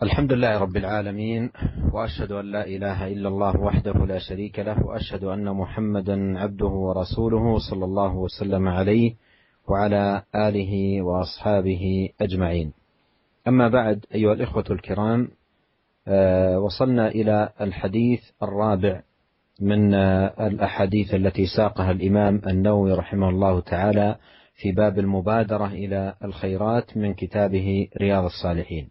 الحمد لله رب العالمين، وأشهد أن لا إله إلا الله وحده لا شريك له، وأشهد أن محمدا عبده ورسوله صلى الله وسلم عليه وعلى آله وأصحابه أجمعين. أما بعد، أيها الإخوة الكرام، وصلنا إلى الحديث الرابع من الأحاديث التي ساقها الإمام النووي رحمه الله تعالى في باب المبادرة إلى الخيرات من كتابه رياض الصالحين.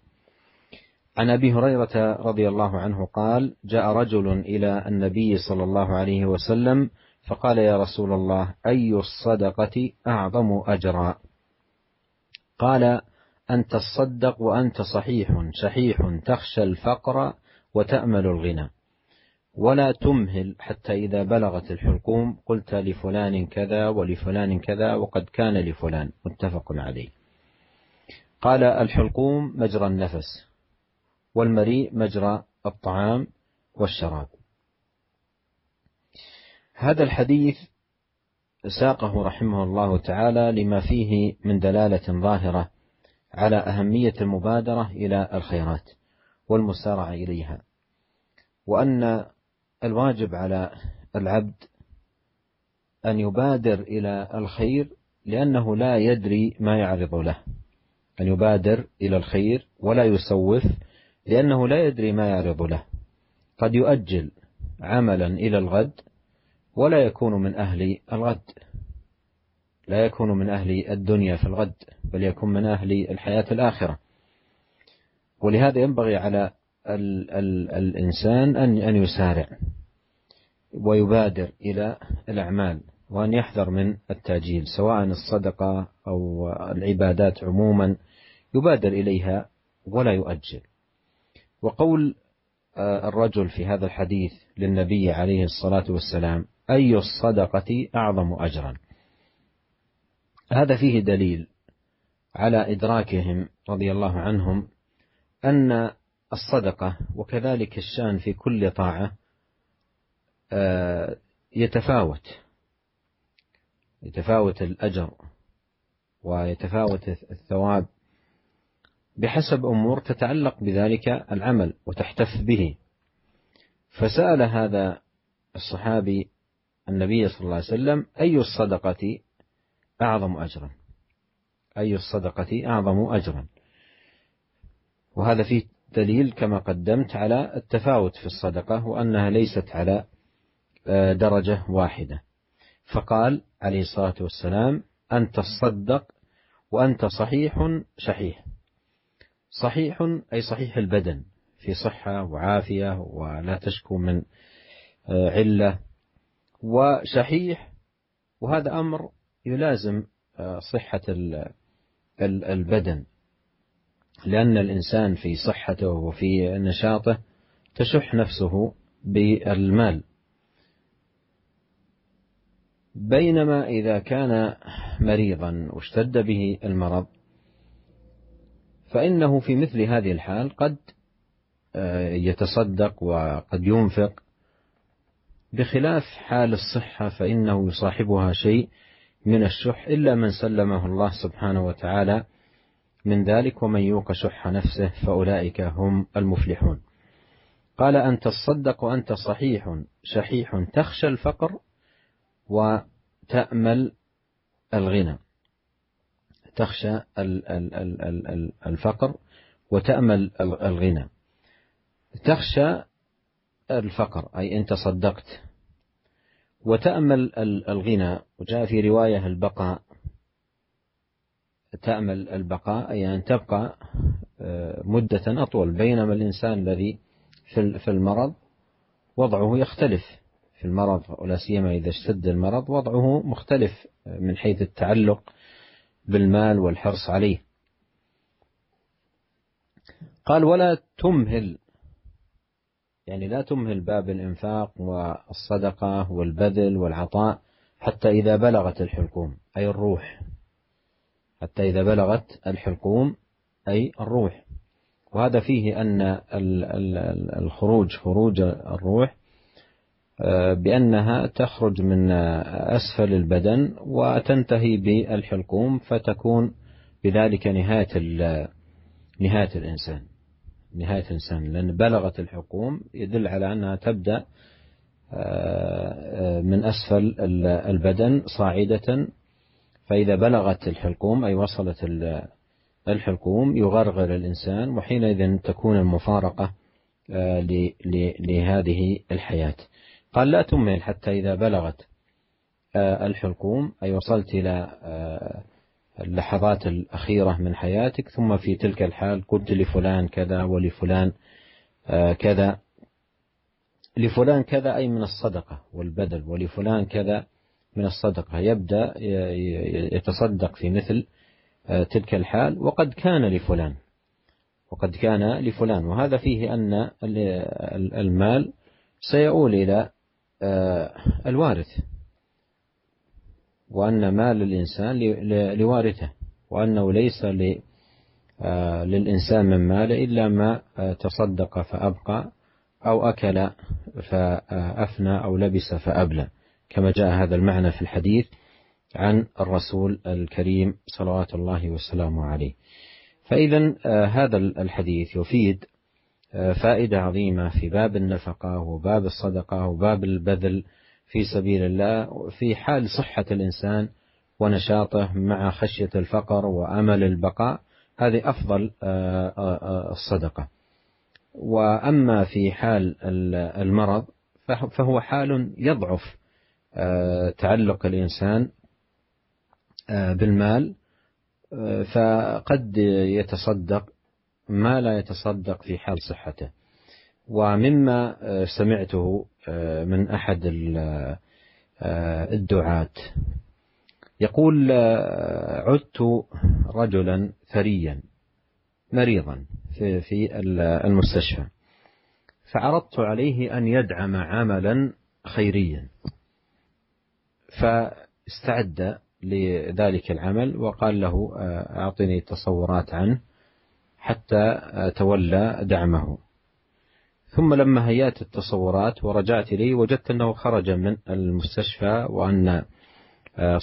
عن أبي هريرة رضي الله عنه قال: جاء رجل إلى النبي صلى الله عليه وسلم فقال: يا رسول الله، أي الصدقة أعظم أجرا؟ قال: أن تصدق وأنت صحيح شحيح تخشى الفقر وتأمل الغنى، ولا تمهل حتى إذا بلغت الحلقوم قلت لفلان كذا ولفلان كذا وقد كان لفلان. متفق عليه. قال: الحلقوم مجرى النفس، والمريء مجرى الطعام والشراب. هذا الحديث ساقه رحمه الله تعالى لما فيه من دلالة ظاهرة على أهمية المبادرة إلى الخيرات والمسارعة إليها، وأن الواجب على العبد أن يبادر إلى الخير لأنه لا يدري ما يعرض له، أن يبادر إلى الخير ولا يسوف لأنه لا يدري ما يعرض له. قد يؤجل عملا إلى الغد ولا يكون من أهل الغد، لا يكون من أهل الدنيا في الغد، بل يكون من أهل الحياة الآخرة. ولهذا ينبغي على الإنسان أن يسارع ويبادر إلى الأعمال، وأن يحذر من التأجيل، سواء الصدقة أو العبادات عموما يبادر إليها ولا يؤجل. وقول الرجل في هذا الحديث للنبي عليه الصلاة والسلام: أي الصدقة أعظم أجرا؟ هذا فيه دليل على إدراكهم رضي الله عنهم أن الصدقة وكذلك الشأن في كل طاعة يتفاوت الأجر ويتفاوت الثواب بحسب أمور تتعلق بذلك العمل وتحتف به. فسأل هذا الصحابي النبي صلى الله عليه وسلم: أي الصدقة أعظم أجرا؟ أي الصدقة أعظم أجرا؟ وهذا فيه دليل كما قدمت على التفاوت في الصدقة، وأنها ليست على درجة واحدة. فقال عليه الصلاة والسلام: أن تصدق وأنت صحيح شحيح. صحيح أي صحيح البدن، في صحة وعافية ولا تشكو من علة، وشحيح وهذا أمر يلازم صحة البدن، لأن الإنسان في صحته وفي نشاطه تشح نفسه بالمال. بينما إذا كان مريضا واشتد به المرض فإنه في مثل هذه الحال قد يتصدق وقد ينفق، بخلاف حال الصحة فإنه يصاحبها شيء من الشح، إلا من سلمه الله سبحانه وتعالى من ذلك: ومن يوق شح نفسه فأولئك هم المفلحون. قال: أن تصدق وأنت صحيح شحيح تخشى الفقر وتأمل الغنى. تخشى الفقر وتأمل الغنى. تخشى الفقر أي أنت صدقت، وتأمل الغنى، وجاء في رواية البقاء. تأمل البقاء أي أن تبقى مدة أطول، بينما الإنسان الذي في المرض وضعه يختلف في المرض، ولا سيما إذا اشتد المرض وضعه مختلف من حيث التعلق بالمال والحرص عليه. قال: ولا تمهل، يعني لا تمهل باب الإنفاق والصدقة والبذل والعطاء حتى إذا بلغت الحلقوم أي الروح، حتى إذا بلغت الحلقوم أي الروح. وهذا فيه أن خروج الروح بأنها تخرج من أسفل البدن وتنتهي بالحلقوم، فتكون بذلك نهاية الإنسان. نهاية الإنسان، لأن بلغت الحلقوم يدل على أنها تبدأ من أسفل البدن صاعدة، فإذا بلغت الحلقوم أي وصلت الحلقوم يغرغر الإنسان، وحينئذ تكون المفارقة لهذه الحياة. قال لا تمهل حتى إذا بلغت الحلقوم أي وصلت إلى اللحظات الأخيرة من حياتك، ثم في تلك الحال قلت لفلان كذا ولفلان كذا، لفلان كذا أي من الصدقة والبذل، ولفلان كذا من الصدقة، يبدأ يتصدق في مثل تلك الحال، وقد كان لفلان، وهذا فيه أن المال سيؤول إلى الوارث، وأن مال الإنسان لوارثه، وأنه ليس للإنسان من مال إلا ما تصدق فأبقى، أو أكل فأفنى، أو لبس فأبلى، كما جاء هذا المعنى في الحديث عن الرسول الكريم صلوات الله وسلامه عليه. فإذا هذا الحديث يفيد فائدة عظيمة في باب النفقة وباب الصدقة وباب البذل في سبيل الله في حال صحة الإنسان ونشاطه مع خشية الفقر وأمل البقاء، هذه أفضل الصدقة. وأما في حال المرض فهو حال يضعف تعلق الإنسان بالمال، فقد يتصدق ما لا يتصدق في حال صحته. ومما سمعته من أحد الدعاة يقول: عدت رجلا ثريا مريضا في المستشفى، فعرضت عليه أن يدعم عملا خيريا، فاستعد لذلك العمل وقال له: أعطني تصورات عنه، حتى تولى دعمه. ثم لما هيأت التصورات ورجعت إليه وجدت أنه خرج من المستشفى وأن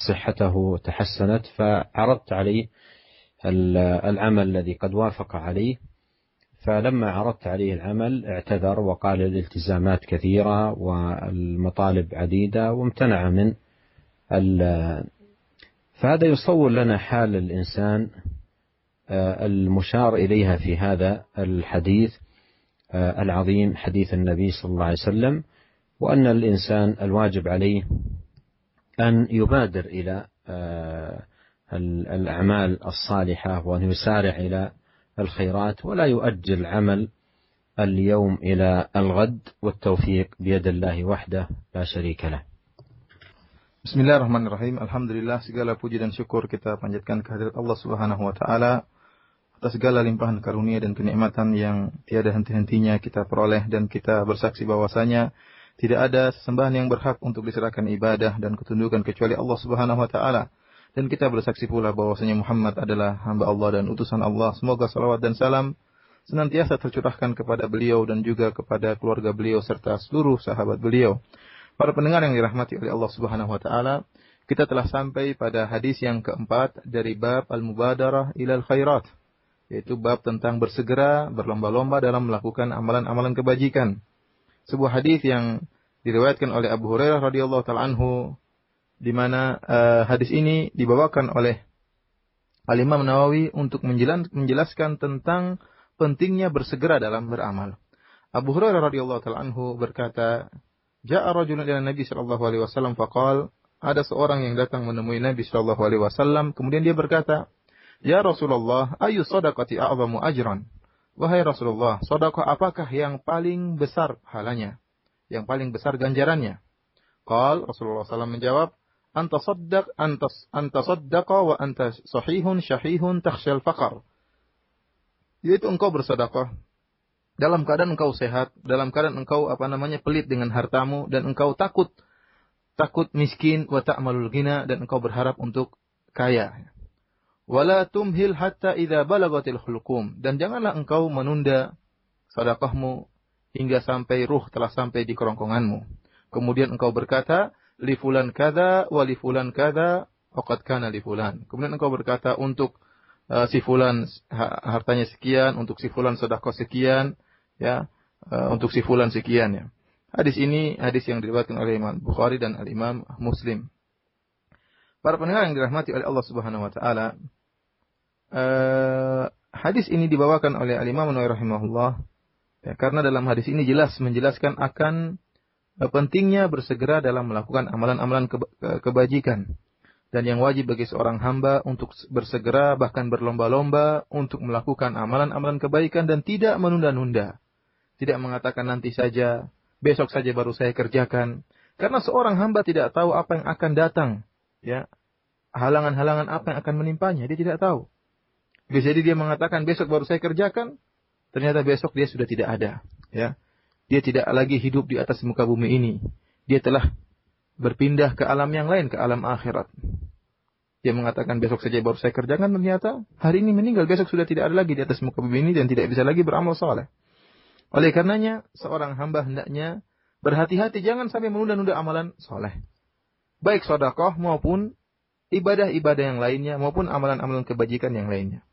صحته تحسنت، فعرضت عليه العمل الذي قد وافق عليه. فلما عرضت عليه العمل اعتذر وقال الالتزامات كثيرة والمطالب عديدة وامتنع من فهذا يصور لنا حال الإنسان المشار إليها في هذا الحديث العظيم، حديث النبي صلى الله عليه وسلم، وأن الإنسان الواجب عليه أن يبادر إلى الأعمال الصالحة، وأن يسارع إلى الخيرات، ولا يؤجل عمل اليوم إلى الغد، والتوفيق بيد الله وحده لا شريك له. Bismillahirrahmanirrahim. Alhamdulillah, segala puji dan syukur kita panjatkan kehadirat Allah Subhanahu wa taala atas segala limpahan karunia dan kenikmatan yang tiada henti-hentinya kita peroleh, dan kita bersaksi bahwasanya tidak ada sesembahan yang berhak untuk diserahkan ibadah dan ketundukan kecuali Allah Subhanahu wa taala. Dan kita bersaksi pula bahwasanya Muhammad adalah hamba Allah dan utusan Allah. Semoga salawat dan salam senantiasa tercurahkan kepada beliau dan juga kepada keluarga beliau serta seluruh sahabat beliau. Para pendengar yang dirahmati oleh Allah Subhanahu wa taala, kita telah sampai pada hadis yang keempat dari bab al-mubadarah ilal khairat, yaitu bab tentang bersegera, berlomba-lomba dalam melakukan amalan-amalan kebajikan. Sebuah hadis yang diriwayatkan oleh Abu Hurairah radhiyallahu taala anhu, di mana hadis ini dibawakan oleh Al-Imam Nawawi untuk menjelaskan tentang pentingnya bersegera dalam beramal. Abu Hurairah radhiyallahu taala anhu berkata, Ja'a rajulun ila Nabi sallallahu alaihi wasallam faqal, ada seorang yang datang menemui Nabi sallallahu alaihi wasallam, kemudian dia berkata, "Ya Rasulullah, ayu shadaqati a'zamu ajran?" Wahai Rasulullah, sedekah apakah yang paling besar pahalanya, yang paling besar ganjarannya? Qal, Rasulullah sallallahu menjawab, "Anta saddaqa wa anta sahihun syahihun takhshal faqr." Yaitu engkau bersedekah dalam keadaan engkau sehat, dalam keadaan engkau pelit dengan hartamu, dan engkau takut miskin, wa ta'malul ghina, dan engkau berharap untuk kaya. Wala tumhil hatta idza balagatil hulqum, dan janganlah engkau menunda sedekahmu hingga sampai ruh telah sampai di kerongkonganmu. Kemudian engkau berkata, li fulan kadza wa li fulan kadza, faqad kana li fulan. Kemudian engkau berkata untuk si fulan hartanya sekian, untuk si fulan sedekah sekian, ya, untuk si fulan sekian ya. Hadis ini hadis yang diriwayatkan oleh Imam Bukhari dan Al-Imam Muslim. Para pendengar yang dirahmati oleh Allah Subhanahu wa taala, hadis ini dibawakan oleh Al-Imam Nawawi rahimahullah, ya, karena dalam hadis ini jelas menjelaskan akan pentingnya bersegera dalam melakukan amalan-amalan kebajikan, dan yang wajib bagi seorang hamba untuk bersegera bahkan berlomba-lomba untuk melakukan amalan-amalan kebaikan dan tidak menunda-nunda. Tidak mengatakan nanti saja, besok saja baru saya kerjakan. Karena seorang hamba tidak tahu apa yang akan datang, ya. Halangan-halangan apa yang akan menimpanya, dia tidak tahu. Bisa jadi dia mengatakan besok baru saya kerjakan, ternyata besok dia sudah tidak ada, ya. Dia tidak lagi hidup di atas muka bumi ini. Dia telah berpindah ke alam yang lain, ke alam akhirat. Dia mengatakan besok saja baru saya kerjakan, ternyata hari ini meninggal, besok sudah tidak ada lagi di atas muka bumi ini dan tidak bisa lagi beramal saleh. Oleh karenanya, seorang hamba hendaknya berhati-hati jangan sampai menunda-nunda amalan saleh. Baik sedekah maupun ibadah-ibadah yang lainnya maupun amalan-amalan kebajikan yang lainnya.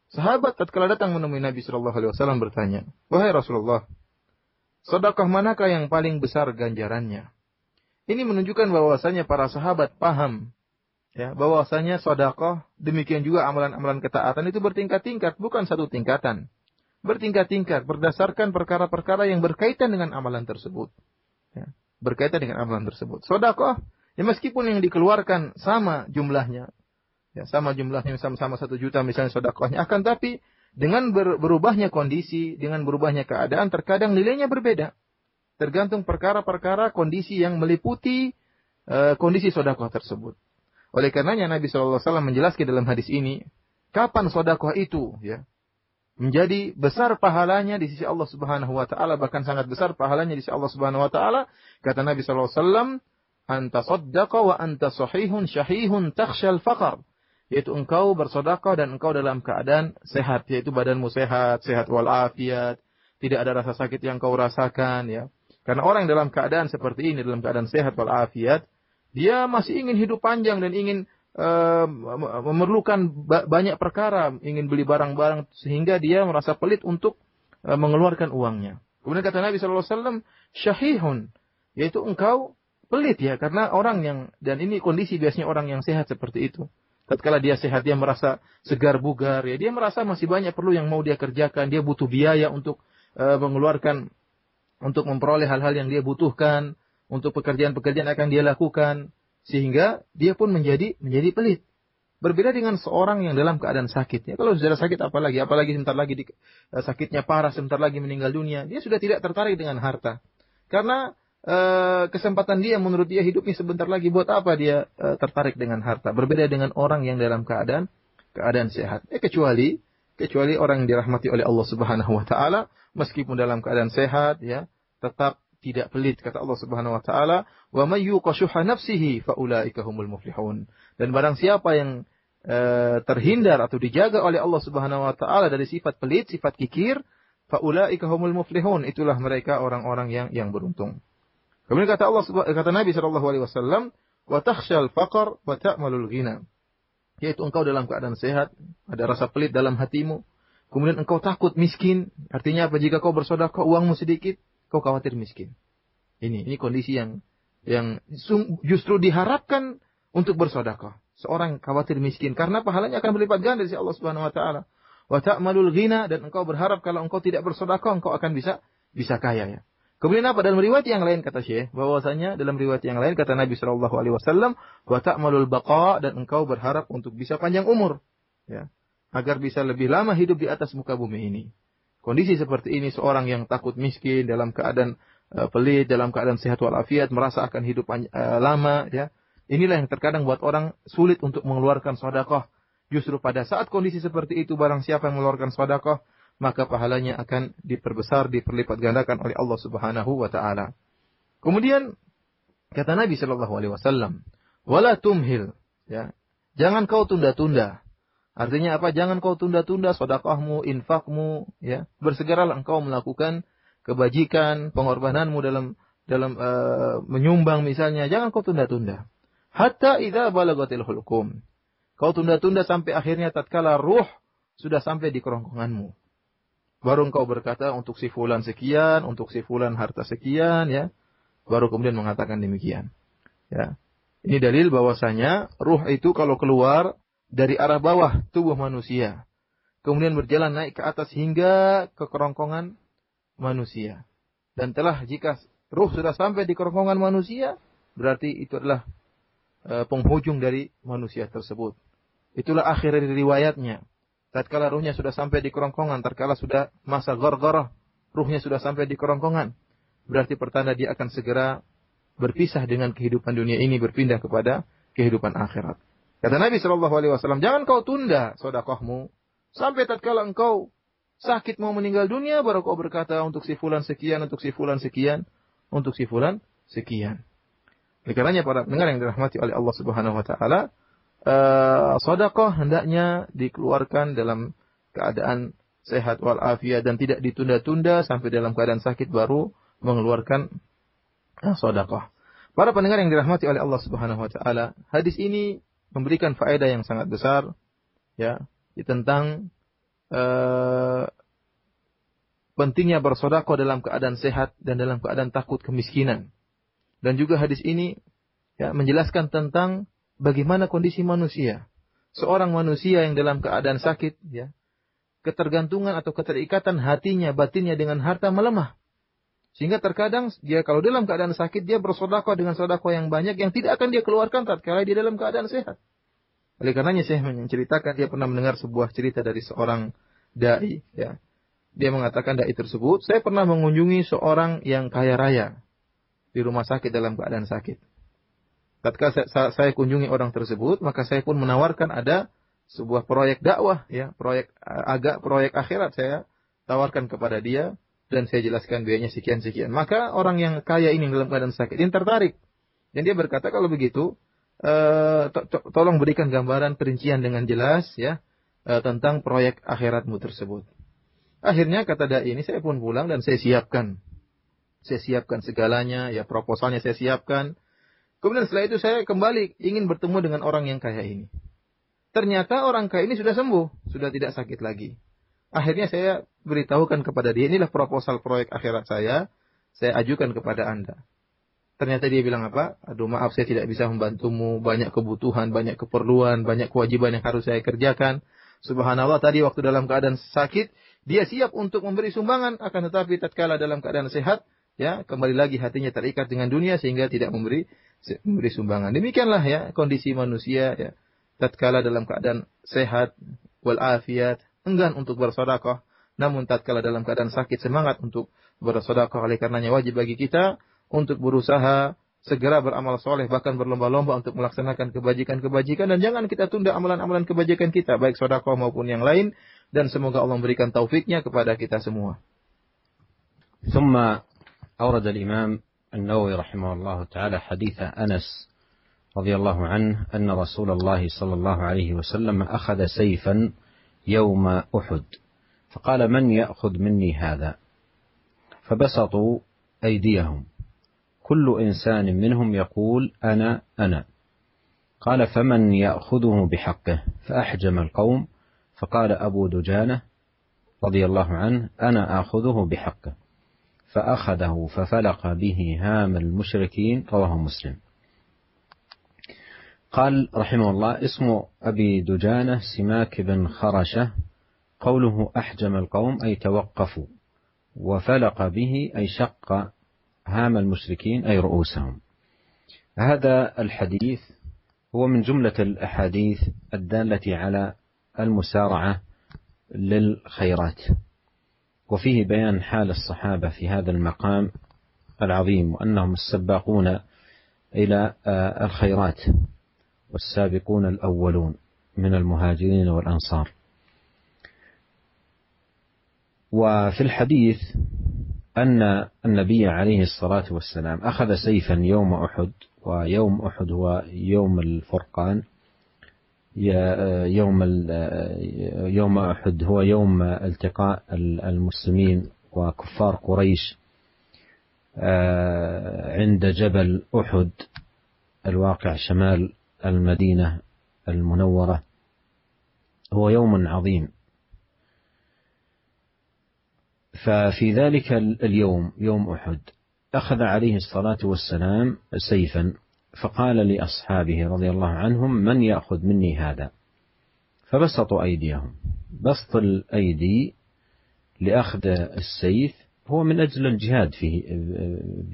Sahabat tatkala datang menemui Nabi sallallahu alaihi wasallam bertanya, "Wahai Rasulullah, sedekah manakah yang paling besar ganjarannya?" Ini menunjukkan bahwasanya para sahabat paham, ya, bahwasanya sedekah demikian juga amalan-amalan ketaatan itu bertingkat-tingkat, bukan satu tingkatan. Bertingkat-tingkat berdasarkan perkara-perkara yang berkaitan dengan amalan tersebut. Ya, berkaitan dengan amalan tersebut. Sedekah, ya meskipun yang dikeluarkan sama jumlahnya, ya sama jumlahnya, sama-sama 1 juta misalnya sedekahnya, akan tapi dengan berubahnya kondisi, dengan berubahnya keadaan, terkadang nilainya berbeda. Tergantung perkara-perkara kondisi yang meliputi kondisi sedekah tersebut. Oleh karenanya Nabi SAW menjelaskan dalam hadis ini, kapan sedekah itu, ya, menjadi besar pahalanya di sisi Allah Subhanahu wa taala, bahkan sangat besar pahalanya di sisi Allah Subhanahu wa taala. Kata Nabi sallallahu alaihi wasallam, "Anta saddaqa wa anta sahihun syahihun takhshal faqr." Yaitu engkau bersedekah dan engkau dalam keadaan sehat, yaitu badanmu sehat, sehat wal afiat, tidak ada rasa sakit yang kau rasakan, ya. Karena orang dalam keadaan seperti ini, dalam keadaan sehat wal afiat, dia masih ingin hidup panjang dan ingin memerlukan banyak perkara, ingin beli barang-barang sehingga dia merasa pelit untuk mengeluarkan uangnya. Kemudian kata Nabi sallallahu alaihi wasallam, syahihun, yaitu engkau pelit, ya, karena orang yang, dan ini kondisi biasanya orang yang sehat seperti itu. Tatkala dia sehat, dia merasa segar bugar, ya, dia merasa masih banyak perlu yang mau dia kerjakan, dia butuh biaya untuk mengeluarkan, untuk memperoleh hal-hal yang dia butuhkan, untuk pekerjaan-pekerjaan akan dia lakukan. Sehingga dia pun menjadi pelit. Berbeda dengan seorang yang dalam keadaan sakit. Ya, kalau sudah sakit apalagi sebentar lagi sakitnya parah, sebentar lagi meninggal dunia, dia sudah tidak tertarik dengan harta. Karena kesempatan dia, menurut dia hidupnya sebentar lagi, buat apa dia tertarik dengan harta. Berbeda dengan orang yang dalam keadaan sehat. Kecuali orang yang dirahmati oleh Allah Subhanahu wa taala, meskipun dalam keadaan sehat, ya, tetap tidak pelit. Kata Allah Subhanahu wa taala, "Wa may yuqa syuhha nafsihi fa ulaika humul muflihun." Dan barang siapa yang terhindar atau dijaga oleh Allah Subhanahu wa taala dari sifat pelit, sifat kikir, fa ulaika humul muflihun, itulah mereka orang-orang yang beruntung. Kemudian kata Nabi sallallahu alaihi wasallam, "Wa takhshal faqr wa ta'malul ghina." Yaitu engkau dalam keadaan sehat, ada rasa pelit dalam hatimu, kemudian engkau takut miskin. Artinya apa? Jika kau bersedekah uangmu sedikit, kau khawatir miskin. Ini kondisi yang justru diharapkan untuk bersedekah. Seorang khawatir miskin karena pahalanya akan berlipat ganda dari Allah Subhanahu wa taala. Wa ta'malul ghina, dan engkau berharap kalau engkau tidak bersedekah engkau akan bisa kaya, ya. Kemudian apa? Dalam riwayat yang lain kata Syekh, bahwasanya dalam riwayat yang lain kata Nabi sallallahu alaihi wasallam, wa ta'malul baqa, dan engkau berharap untuk bisa panjang umur, ya, agar bisa lebih lama hidup di atas muka bumi ini. Kondisi seperti ini, seorang yang takut miskin, dalam keadaan pelit, dalam keadaan sehat walafiat, merasa akan hidup lama, ya. Inilah yang terkadang buat orang sulit untuk mengeluarkan sedekah. Justru pada saat kondisi seperti itu, barang siapa yang mengeluarkan sedekah, maka pahalanya akan diperbesar, diperlipat gandakan oleh Allah Subhanahu wa taala. Kemudian kata Nabi sallallahu alaihi wasallam, "Wala tumhil", ya. Jangan kau tunda-tunda. Artinya apa? Jangan kau tunda-tunda sedekahmu, infakmu, ya. Bersegeralah engkau melakukan kebajikan, pengorbananmu dalam menyumbang misalnya, jangan kau tunda-tunda. Hatta idza balagatil hulqum. Kau tunda-tunda sampai akhirnya tatkala ruh sudah sampai di kerongkonganmu. Baru engkau berkata untuk si fulan sekian, untuk si fulan harta sekian, ya. Baru kemudian mengatakan demikian. Ya. Ini dalil bahwasanya ruh itu kalau keluar dari arah bawah tubuh manusia, kemudian berjalan naik ke atas hingga ke kerongkongan manusia. Dan jika ruh sudah sampai di kerongkongan manusia, berarti itu adalah penghujung dari manusia tersebut. Itulah akhir dari riwayatnya. Tatkala ruhnya sudah sampai di kerongkongan, tatkala sudah masa ghargharah, ruhnya sudah sampai di kerongkongan, berarti pertanda dia akan segera berpisah dengan kehidupan dunia ini, berpindah kepada kehidupan akhirat. Kata Nabi SAW, jangan kau tunda sedekahmu sampai tatkala engkau sakit mau meninggal dunia, baru kau berkata untuk si fulan sekian, untuk si fulan sekian, untuk si fulan sekian. Oleh karenanya para pendengar yang dirahmati oleh Allah Subhanahu Wa Taala, sedekah hendaknya dikeluarkan dalam keadaan sehat walafiat dan tidak ditunda-tunda sampai dalam keadaan sakit baru mengeluarkan sedekah. Para pendengar yang dirahmati oleh Allah Subhanahu Wa Taala, hadis ini memberikan faedah yang sangat besar, ya, tentang pentingnya bersedekah dalam keadaan sehat dan dalam keadaan takut kemiskinan. Dan juga hadis ini, ya, menjelaskan tentang bagaimana kondisi manusia. Seorang manusia yang dalam keadaan sakit, ya, ketergantungan atau keterikatan hatinya, batinnya dengan harta melemah. Sehingga terkadang dia kalau dalam keadaan sakit, dia bersedekah dengan sedekah yang banyak yang tidak akan dia keluarkan tatkala dia dalam keadaan sehat. Oleh karenanya saya menceritakan, dia pernah mendengar sebuah cerita dari seorang dai, ya. Dia mengatakan dai tersebut, saya pernah mengunjungi seorang yang kaya raya di rumah sakit dalam keadaan sakit. Tatkala saya kunjungi orang tersebut, maka saya pun menawarkan ada sebuah proyek dakwah, ya, proyek akhirat saya tawarkan kepada dia dan saya jelaskan biayanya sekian-sekian. Maka orang yang kaya ini dalam keadaan sakit ini tertarik. Dan dia berkata, kalau begitu tolong berikan gambaran perincian dengan jelas, ya, tentang proyek akhiratmu tersebut. Akhirnya kata dai ini, saya pun pulang dan saya siapkan segalanya, ya, proposalnya saya siapkan. Kemudian setelah itu saya kembali ingin bertemu dengan orang yang kaya ini. Ternyata orang kaya ini sudah sembuh, sudah tidak sakit lagi. Akhirnya saya beritahukan kepada dia, inilah proposal proyek akhirat saya ajukan kepada Anda. Ternyata dia bilang apa? Aduh, maaf, saya tidak bisa membantumu, banyak kebutuhan, banyak keperluan, banyak kewajiban yang harus saya kerjakan. Subhanallah, tadi waktu dalam keadaan sakit, dia siap untuk memberi sumbangan, akan tetapi tatkala dalam keadaan sehat, ya, kembali lagi hatinya terikat dengan dunia sehingga tidak memberi sumbangan. Demikianlah, ya, kondisi manusia, ya, tatkala dalam keadaan sehat walafiat, enggan untuk bersedekah, namun tatkala dalam keadaan sakit semangat untuk bersedekah. Oleh karenanya wajib bagi kita untuk berusaha segera beramal soleh, bahkan berlomba-lomba untuk melaksanakan kebajikan-kebajikan, dan jangan kita tunda amalan-amalan kebajikan kita, baik sedekah maupun yang lain, dan semoga Allah memberikan taufiknya kepada kita semua. ثم أورد الإمام النووي رحمه الله تعالى حديث أنس رضي الله عنه أن رسول الله صلى الله عليه وسلم أخذ سيفا يوم أحد فقال من يأخذ مني هذا فبسطوا أيديهم كل إنسان منهم يقول أنا قال فمن يأخذه بحقه فأحجم القوم فقال أبو دجانة رضي الله عنه أنا آخذه بحقه فأخذه ففلق به هام المشركين رواه مسلم. قال رحمه الله اسم أبي دجانة سماك بن خرشة قوله أحجم القوم أي توقفوا وفلق به أي شق هام المشركين أي رؤوسهم. هذا الحديث هو من جملة الأحاديث الدالة على المسارعة للخيرات، وفيه بيان حال الصحابة في هذا المقام العظيم، وأنهم السباقون إلى الخيرات والسابقون الأولون من المهاجرين والأنصار. وفي الحديث أن النبي عليه الصلاة والسلام أخذ سيفا يوم أحد، ويوم أحد هو يوم الفرقان، يوم أحد هو يوم التقاء المسلمين وكفار قريش عند جبل أحد الواقع شمال المدينة المنورة هو يوم عظيم. ففي ذلك اليوم يوم أحد أخذ عليه الصلاة والسلام سيفا، فقال لأصحابه رضي الله عنهم: من يأخذ مني هذا؟ فبسطوا أيديهم. بسط الأيدي لأخذ السيف هو من أجل الجهاد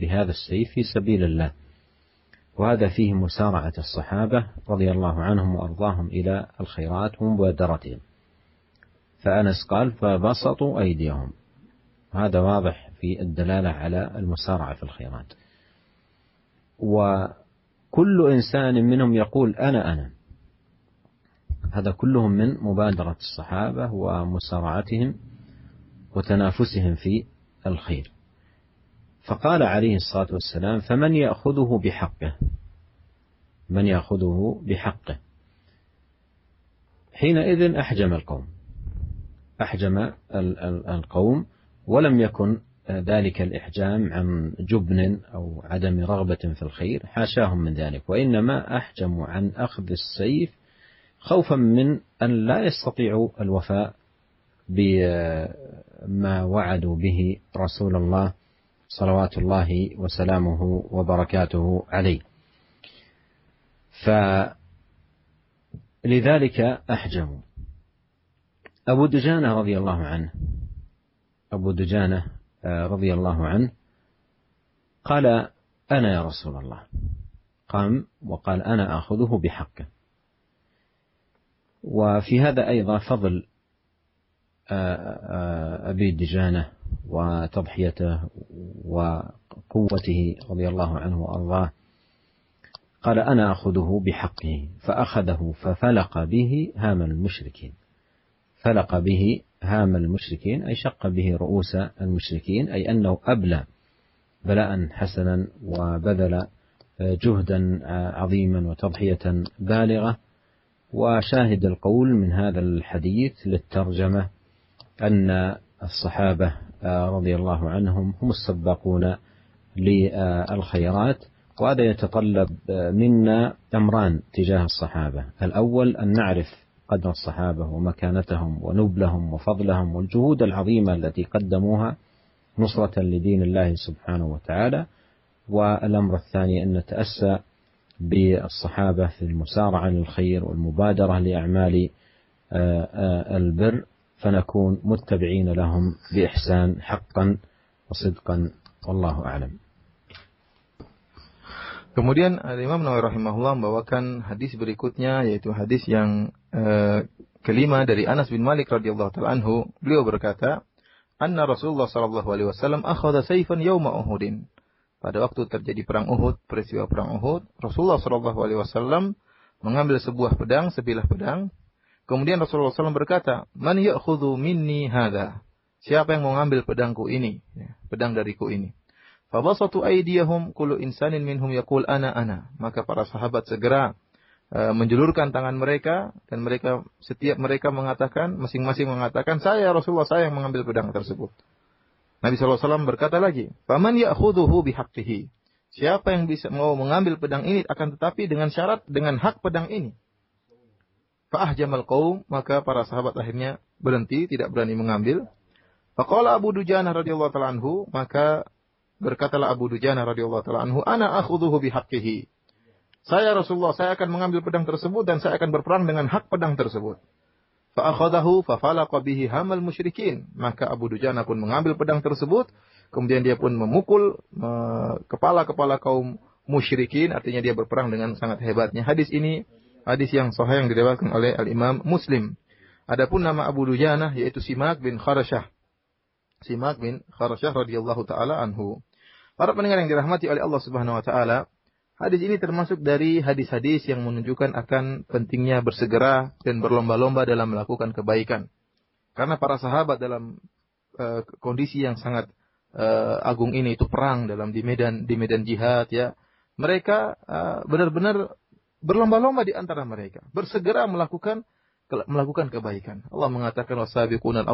بهذا السيف في سبيل الله، وهذا فيه مسارعة الصحابة رضي الله عنهم وأرضاهم إلى الخيرات ومبادرتهم. فأنس قال: فبسطوا أيديهم. هذا واضح في الدلالة على المسارعة في الخيرات. وكل إنسان منهم يقول: أنا. هذا كلهم من مبادرة الصحابة ومسارعتهم وتنافسهم في الخير. فقال عليه الصلاة والسلام: فمن يأخذه بحقه؟ من يأخذه بحقه؟ حينئذ أحجم القوم، ولم يكن ذلك الإحجام عن جبن أو عدم رغبة في الخير، حاشاهم من ذلك، وإنما أحجموا عن أخذ السيف خوفا من أن لا يستطيعوا الوفاء بما وعدوا به رسول الله صلوات الله وسلامه وبركاته عليه. فلذلك أحجموا. أبو دجانة رضي الله عنه قال: أنا يا رسول الله. قام وقال: أنا آخذه بحقه. وفي هذا أيضا فضل أبي دجانة وتضحيته وقوته رضي الله عنه وأرضاه. قال: أنا أخذه بحقه. فأخذه ففلق به هام المشركين. فلق به هام المشركين أي شق به رؤوس المشركين، أي أنه أبلى بلاء حسنا وبذل جهدا عظيما وتضحية بالغة. وشاهد القول من هذا الحديث للترجمة أن الصحابة رضي الله عنهم هم السباقون للخيرات. وهذا يتطلب منا أمران تجاه الصحابة: الأول أن نعرف قدر الصحابة ومكانتهم ونبلهم وفضلهم والجهود العظيمة التي قدموها نصرة لدين الله سبحانه وتعالى. والأمر الثاني أن نتأسى بالصحابة في المسارعة للخير والمبادرة لأعمال البر، فنكون متبعين لهم بإحسان حقا وصدقا، والله أعلم. Kemudian Imam Nawawi rahimahullah membawakan hadis berikutnya, yaitu hadis yang kelima dari Anas bin Malik radhiyallahu taala anhu. Beliau berkata, "Anna Rasulullah sallallahu alaihi wasallam akhadha sayfan yauma Uhudin." Pada waktu terjadi perang Uhud, peristiwa perang Uhud, Rasulullah sallallahu alaihi wasallam mengambil sebuah pedang, sebilah pedang. Kemudian Rasulullah SAW berkata, "Man ya'khudhu minni hadha?" Siapa yang mau mengambil pedangku ini, pedang dariku ini? Fabasatu aydiyahum kullu insanin minhum yaqul ana. Maka para sahabat segera menjulurkan tangan mereka, dan setiap mereka mengatakan, masing-masing mengatakan, "Saya Rasulullah, saya yang mengambil pedang tersebut." Nabi SAW berkata lagi, "Faman ya'khudhuhu bihaqqihi?" Siapa yang bisa mau mengambil pedang ini, akan tetapi dengan syarat, dengan hak pedang ini. Fa'ahjamal qaum, maka para sahabat akhirnya berhenti, tidak berani mengambil. Faqala Abu Dujanah radhiyallahu ta'ala anhu, maka berkatalah Abu Dujanah radhiyallahu ta'ala anhu, "Ana akhudhuhu bihaqqihi." Saya Rasulullah, saya akan mengambil pedang tersebut dan saya akan berperang dengan hak pedang tersebut. Fa'akhadahu fafalaqa bihi hamal musyrikin. Maka Abu Dujanah pun mengambil pedang tersebut, kemudian dia pun memukul kepala-kepala kaum musyrikin, artinya dia berperang dengan sangat hebatnya. Hadis ini hadis yang sahih yang diriwayatkan oleh Al-Imam Muslim. Adapun nama Abu Dujanah yaitu Simak bin Kharashah. Simak bin Kharashah radhiyallahu taala anhu. Para pendengar yang dirahmati oleh Allah Subhanahu wa taala, hadis ini termasuk dari hadis-hadis yang menunjukkan akan pentingnya bersegera dan berlomba-lomba dalam melakukan kebaikan. Karena para sahabat dalam kondisi yang sangat agung ini, itu perang di medan jihad, ya. Mereka benar-benar berlomba-lomba di antara mereka, bersegera melakukan kebaikan. Allah mengatakan wasabiqunal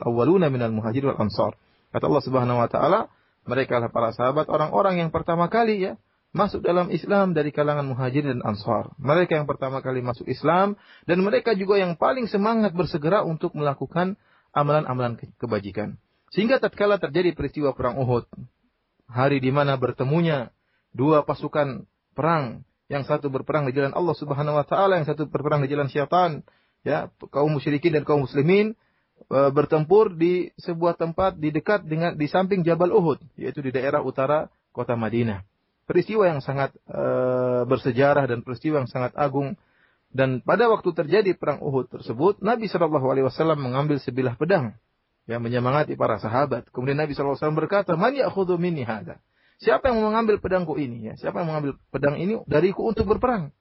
awwaluna minal muhajirin wal ansar. Kata Allah Subhanahu wa taala, mereka lah para sahabat, orang-orang yang pertama kali, ya, masuk dalam Islam dari kalangan Muhajirin dan Ansar. Mereka yang pertama kali masuk Islam dan mereka juga yang paling semangat bersegera untuk melakukan amalan-amalan kebajikan. Sehingga tatkala terjadi peristiwa perang Uhud, hari di mana bertemunya dua pasukan perang, yang satu berperang di jalan Allah Subhanahu wa taala, yang satu berperang di jalan syaitan, ya, kaum musyrikin dan kaum muslimin bertempur di sebuah tempat di samping Jabal Uhud, yaitu di daerah utara kota Madinah. Peristiwa yang sangat bersejarah dan peristiwa yang sangat agung. Dan pada waktu terjadi perang Uhud tersebut, Nabi Shallallahu Alaihi Wasallam mengambil sebilah pedang yang menyemangati para sahabat. Kemudian Nabi Shallallahu Alaihi Wasallam berkata, "Man ya'khudhu minni hadza?" Siapa yang mengambil pedangku ini? Ya, siapa yang mengambil pedang ini dariku untuk berperang?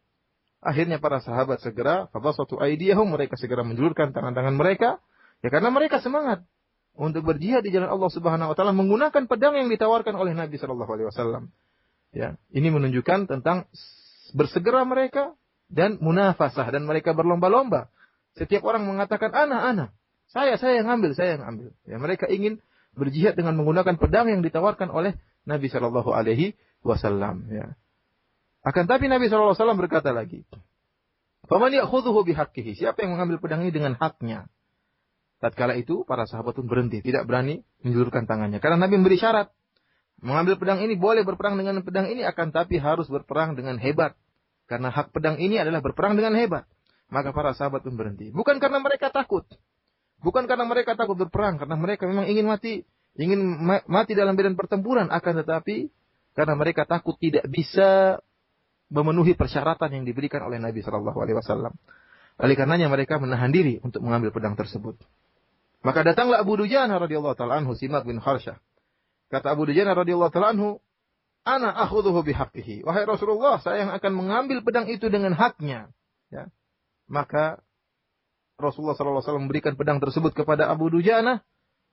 Akhirnya para sahabat segera, fabasatu aydiyahum, mereka segera menjulurkan tangan-tangan mereka. Ya, karena mereka semangat untuk berjihad di jalan Allah Subhanahu wa taala menggunakan pedang yang ditawarkan oleh Nabi sallallahu alaihi wasallam. Ya, ini menunjukkan tentang bersegera mereka dan munafasah, dan mereka berlomba-lomba. Setiap orang mengatakan ana. Saya yang ambil. Ya, mereka ingin berjihad dengan menggunakan pedang yang ditawarkan oleh Nabi sallallahu alaihi wasallam, ya. Akan tapi Nabi sallallahu alaihi wasallam berkata lagi, "Faman ya'khudhuhu bihaqqihi?" Siapa yang mengambil pedang ini dengan haknya? Tatkala itu para sahabat pun berhenti, tidak berani menjulurkan tangannya. Karena Nabi memberi syarat. Mengambil pedang ini boleh berperang dengan pedang ini, akan tapi harus berperang dengan hebat. Karena hak pedang ini adalah berperang dengan hebat. Maka para sahabat pun berhenti. Bukan karena mereka takut. Bukan karena mereka takut berperang. Karena mereka memang ingin mati dalam medan pertempuran. Akan tetapi karena mereka takut tidak bisa memenuhi persyaratan yang diberikan oleh Nabi SAW. Oleh karenanya mereka menahan diri untuk mengambil pedang tersebut. Maka datanglah Abu Dujanah radhiyallahu ta'ala anhu, Simak bin Kharsyah. Kata Abu Dujanah radhiyallahu ta'ala anhu, "Ana akhudhuhu bihaqqihi." Wahai Rasulullah, saya yang akan mengambil pedang itu dengan haknya. Ya. Maka Rasulullah SAW memberikan pedang tersebut kepada Abu Dujanah.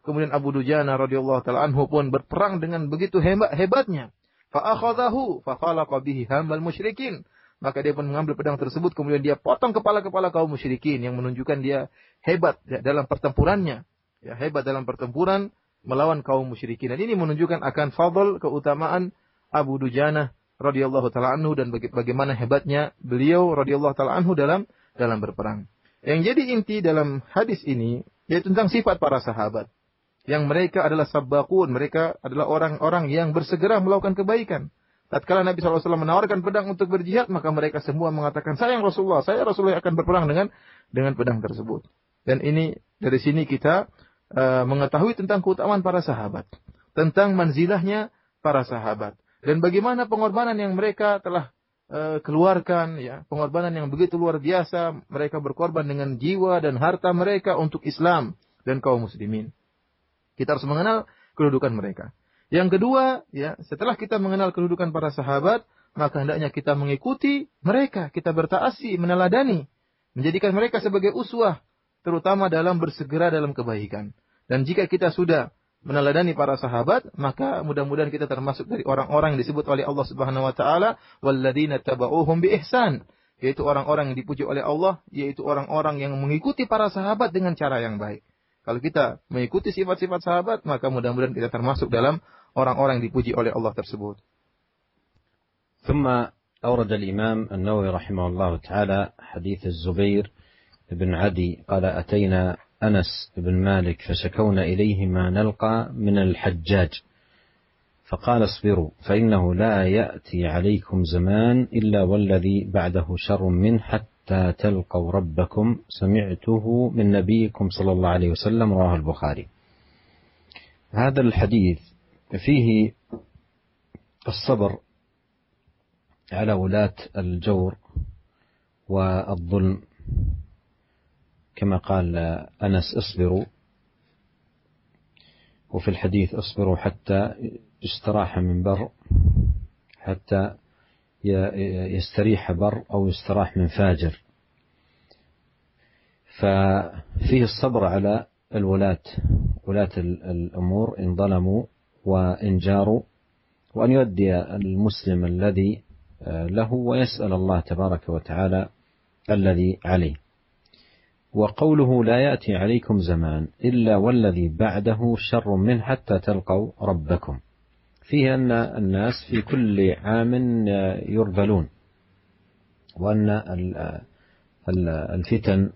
Kemudian Abu Dujanah radhiyallahu ta'ala anhu pun berperang dengan begitu hebatnya. Fa'akhadhahu fafalaqa bihi hamal musyrikin. Maka dia pun mengambil pedang tersebut, kemudian dia potong kepala-kepala kaum musyrikin, yang menunjukkan dia hebat dalam pertempurannya. Ya, hebat dalam pertempuran melawan kaum musyrikin. Dan ini menunjukkan akan fadl, keutamaan Abu Dujanah radhiyallahu ta'ala anhu, dan bagaimana hebatnya beliau radhiyallahu ta'ala anhu dalam berperang. Yang jadi inti dalam hadis ini yaitu tentang sifat para sahabat. Yang mereka adalah sabbaqun, mereka adalah orang-orang yang bersegera melakukan kebaikan. Tatkala Nabi SAW menawarkan pedang untuk berjihad, maka mereka semua mengatakan, saya Rasulullah yang akan berperang dengan pedang tersebut. Dan ini, dari sini kita mengetahui tentang keutamaan para sahabat. Tentang manzilahnya para sahabat. Dan bagaimana pengorbanan yang mereka telah keluarkan, ya, pengorbanan yang begitu luar biasa. Mereka berkorban dengan jiwa dan harta mereka untuk Islam dan kaum muslimin. Kita harus mengenal kedudukan mereka. Yang kedua, ya, setelah kita mengenal kedudukan para sahabat, maka hendaknya kita mengikuti mereka, kita bertaasi, meneladani, menjadikan mereka sebagai uswah, terutama dalam bersegera dalam kebaikan. Dan jika kita sudah meneladani para sahabat, maka mudah-mudahan kita termasuk dari orang-orang yang disebut oleh Allah Subhanahu wa taala, walladzina tabauhum bi ihsan, yaitu orang-orang yang dipuji oleh Allah, yaitu orang-orang yang mengikuti para sahabat dengan cara yang baik. Kalau kita mengikuti sifat-sifat sahabat, maka mudah-mudahan kita termasuk dalam orang-orang yang dipuji oleh Allah tersebut. ثم أورد الإمام النووي رحمه الله تعالى حديث الزبير بن عدي قال أتينا أنس بن مالك فشكونا إليه ما نلقى من الحجاج فقال اصبروا فإنه لا يأتي عليكم زمان إلا والذي بعده شر منه حتى تلقوا ربكم سمعته من نبيكم صلى الله عليه وسلم رواه البخاري. هذا الحديث فيه الصبر على ولاة الجور والظلم كما قال أنس اصبروا، وفي الحديث اصبروا حتى يستراح من بر، حتى يستريح بر أو يستراح من فاجر. ففيه الصبر على ولاة الأمور إن ظلموا وإن جاروا، وأن يؤدي المسلم الذي له ويسأل الله تبارك وتعالى الذي عليه. وقوله لا يأتي عليكم زمان إلا والذي بعده شر منه حتى تلقوا ربكم، فيه أن الناس في كل عام يرذلون، وأن الفتن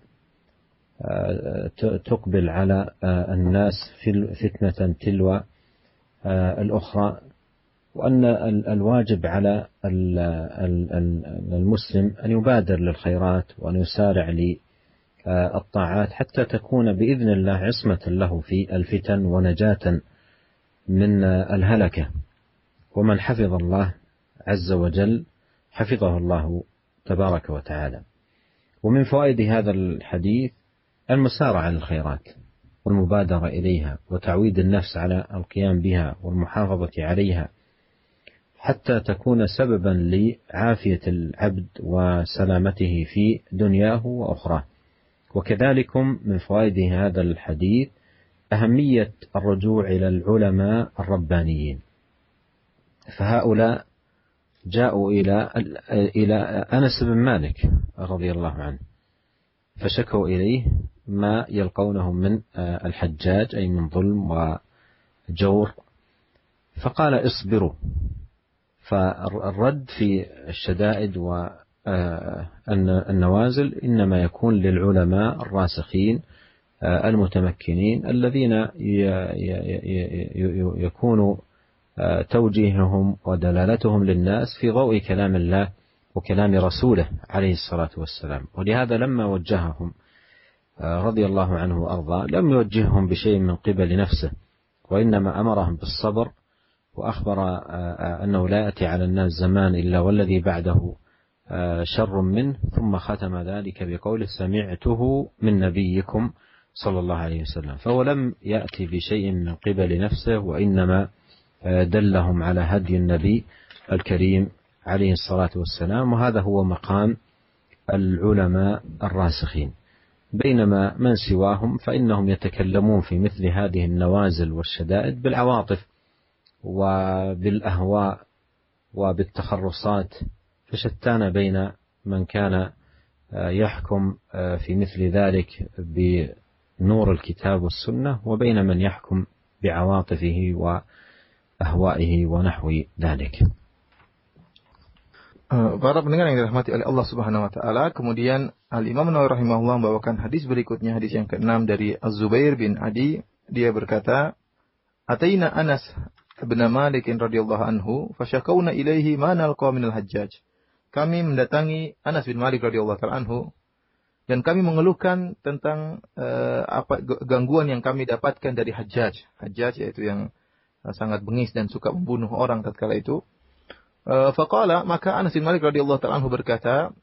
تقبل على الناس في فتنة تلو الأخرى، وأن الواجب على المسلم أن يبادر للخيرات وأن يسارع للطاعات حتى تكون بإذن الله عصمة له في الفتن ونجاة من الهلكة. ومن حفظ الله عز وجل حفظه الله تبارك وتعالى. ومن فوائد هذا الحديث المسارعة للخيرات والمبادرة إليها وتعويد النفس على القيام بها والمحافظة عليها حتى تكون سببا لعافية العبد وسلامته في دنياه وأخراه. وكذلك من فوائد هذا الحديث أهمية الرجوع إلى العلماء الربانيين، فهؤلاء جاءوا إلى أنس بن مالك رضي الله عنه فشكوا إليه ما يلقونه من الحجاج، أي من ظلم وجور، فقال اصبروا. فالرد في الشدائد والنوازل إنما يكون للعلماء الراسخين المتمكنين الذين يكون توجيههم ودلالتهم للناس في ضوء كلام الله وكلام رسوله عليه الصلاة والسلام. ولهذا لما وجههم رضي الله عنه وأرضاه لم يوجههم بشيء من قبل نفسه، وإنما أمرهم بالصبر، وأخبر أنه لا يأتي على الناس زمان إلا والذي بعده شر منه، ثم ختم ذلك بقوله سمعته من نبيكم صلى الله عليه وسلم. فهو لم يأتي بشيء من قبل نفسه، وإنما دلهم على هدي النبي الكريم عليه الصلاة والسلام، وهذا هو مقام العلماء الراسخين. بينما من سواهم فإنهم يتكلمون في مثل هذه النوازل والشدائد بالعواطف وبالأهواء وبالتخرصات، فشتان بين من كان يحكم في مثل ذلك بنور الكتاب والسنة وبين من يحكم بعواطفه وأهوائه ونحو ذلك. Para pendengar yang dirahmati oleh Allah Subhanahu wa taala, kemudian Al-Imam Nawawi rahimahullah membawakan hadis berikutnya, hadis yang ke-6 dari Az-Zubair bin Adi. Dia berkata, "Ataina Anas bin Malik radhiyallahu anhu, fasyakawna ilaihi ma nalqa minal hajjaj." Kami mendatangi Anas bin Malik radhiyallahu taala anhu dan kami mengeluhkan tentang gangguan yang kami dapatkan dari Hajjaj. Hajjaj yaitu yang sangat bengis dan suka membunuh orang tatkala itu. Faqala, maka Anas bin Malik radhiyallahu ta'ala anhu berkata,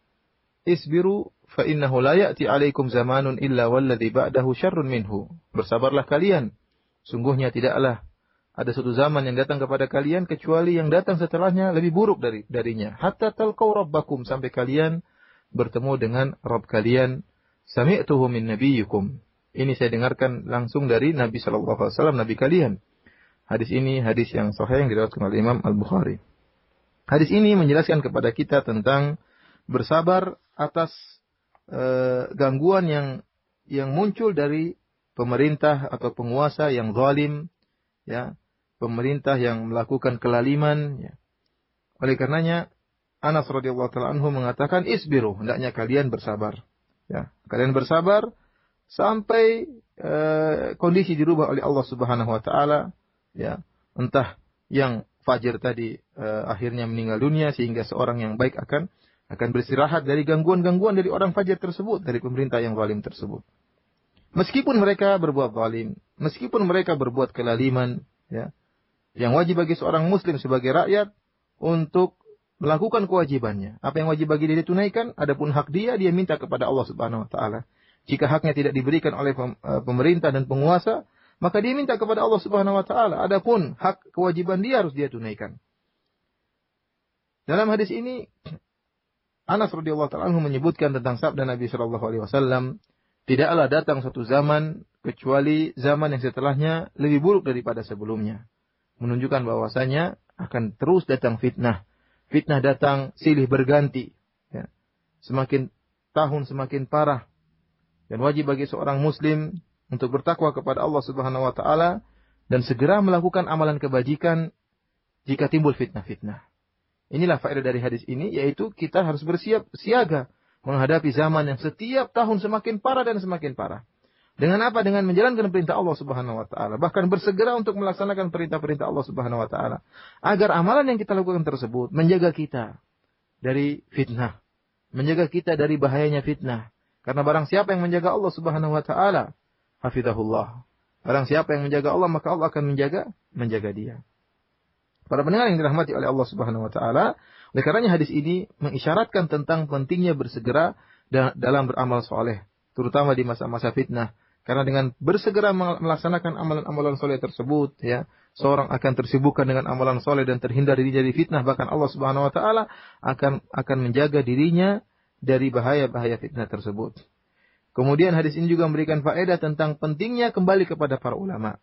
isbiru fa innahu la ya'ti 'alaikum zamanun illa walladhi ba'dahu syarrun minhu. Bersabarlah kalian, sungguhnya tidaklah ada suatu zaman yang datang kepada kalian kecuali yang datang setelahnya lebih buruk darinya. Hatta talqaw rabbakum, sampai kalian bertemu dengan Rabb kalian. Sami'tuhu min nabiyyikum. Ini saya dengarkan langsung dari Nabi sallallahu alaihi wasallam, nabi kalian. Hadis ini hadis yang sahih yang diriwayatkan oleh Imam Al-Bukhari. Hadis ini menjelaskan kepada kita tentang bersabar atas gangguan yang muncul dari pemerintah atau penguasa yang zalim, ya, pemerintah yang melakukan kelaliman, ya. Oleh karenanya Anas radhiyallahu taala anhu mengatakan isbiru, hendaknya kalian bersabar, ya. Kalian bersabar sampai kondisi dirubah oleh Allah Subhanahu wa taala, ya. Entah yang fajir tadi akhirnya meninggal dunia sehingga seorang yang baik akan beristirahat dari gangguan-gangguan dari orang fajir tersebut, dari pemerintah yang zalim tersebut. Meskipun mereka berbuat zalim, meskipun mereka berbuat kelaliman, ya, yang wajib bagi seorang muslim sebagai rakyat untuk melakukan kewajibannya. Apa yang wajib bagi dia ditunaikan, adapun hak dia minta kepada Allah Subhanahu wa taala. Jika haknya tidak diberikan oleh pemerintah dan penguasa, maka dia minta kepada Allah Subhanahu wa taala. Adapun hak kewajiban dia harus dia tunaikan. Dalam hadis ini Anas radhiyallahu ta'ala anhu menyebutkan tentang sabda Nabi sallallahu alaihi wasallam, tidaklah datang suatu zaman kecuali zaman yang setelahnya lebih buruk daripada sebelumnya. Menunjukkan bahwasanya akan terus datang fitnah. Fitnah datang silih berganti, ya. Semakin tahun semakin parah. Dan wajib bagi seorang muslim untuk bertakwa kepada Allah Subhanahu wa taala dan segera melakukan amalan kebajikan jika timbul fitnah-fitnah. Inilah faedah dari hadis ini, yaitu kita harus bersiap siaga menghadapi zaman yang setiap tahun semakin parah dan semakin parah. Dengan apa? Dengan menjalankan perintah Allah Subhanahu wa taala, bahkan bersegera untuk melaksanakan perintah-perintah Allah Subhanahu wa taala, agar amalan yang kita lakukan tersebut menjaga kita dari fitnah, menjaga kita dari bahayanya fitnah. Karena barang siapa yang menjaga Allah Subhanahu wa taala, hafizahullah. Barang siapa yang menjaga Allah, maka Allah akan menjaga dia. Para pendengar yang dirahmati oleh Allah Subhanahu wa taala, oleh karenanya hadis ini mengisyaratkan tentang pentingnya bersegera dalam beramal soleh, terutama di masa-masa fitnah. Karena dengan bersegera melaksanakan amalan-amalan soleh tersebut, ya, seorang akan tersibukkan dengan amalan soleh dan terhindar diri dari fitnah. Bahkan Allah Subhanahu wa taala akan menjaga dirinya dari bahaya-bahaya fitnah tersebut. Kemudian hadis ini juga memberikan faedah tentang pentingnya kembali kepada para ulama.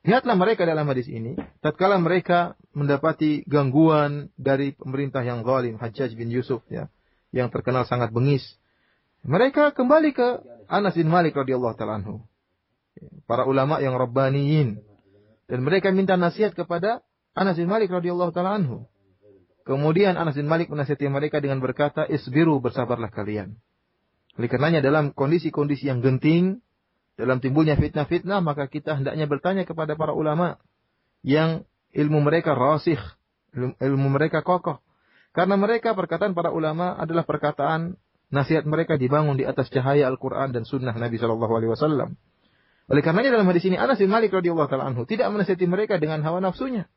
Lihatlah mereka dalam hadis ini, tatkala mereka mendapati gangguan dari pemerintah yang zalim, Hajjaj bin Yusuf, ya, yang terkenal sangat bengis. Mereka kembali ke Anas bin Malik radhiyallahu ta'ala anhu. Para ulama yang rabbaniyin. Dan mereka minta nasihat kepada Anas bin Malik radhiyallahu ta'ala anhu. Kemudian Anas bin Malik menasihati mereka dengan berkata, "Isbiru, bersabarlah kalian." Oleh karenanya dalam kondisi-kondisi yang genting, dalam timbulnya fitnah-fitnah, maka kita hendaknya bertanya kepada para ulama yang ilmu mereka rasikh, ilmu mereka kokoh. Karena mereka, perkataan para ulama adalah perkataan, nasihat mereka dibangun di atas cahaya Al-Quran dan Sunnah Nabi SAW. Oleh karenanya dalam hadis ini Anas bin Malik radhiyallahu ta'ala anhu tidak menasihati mereka dengan hawa nafsunya,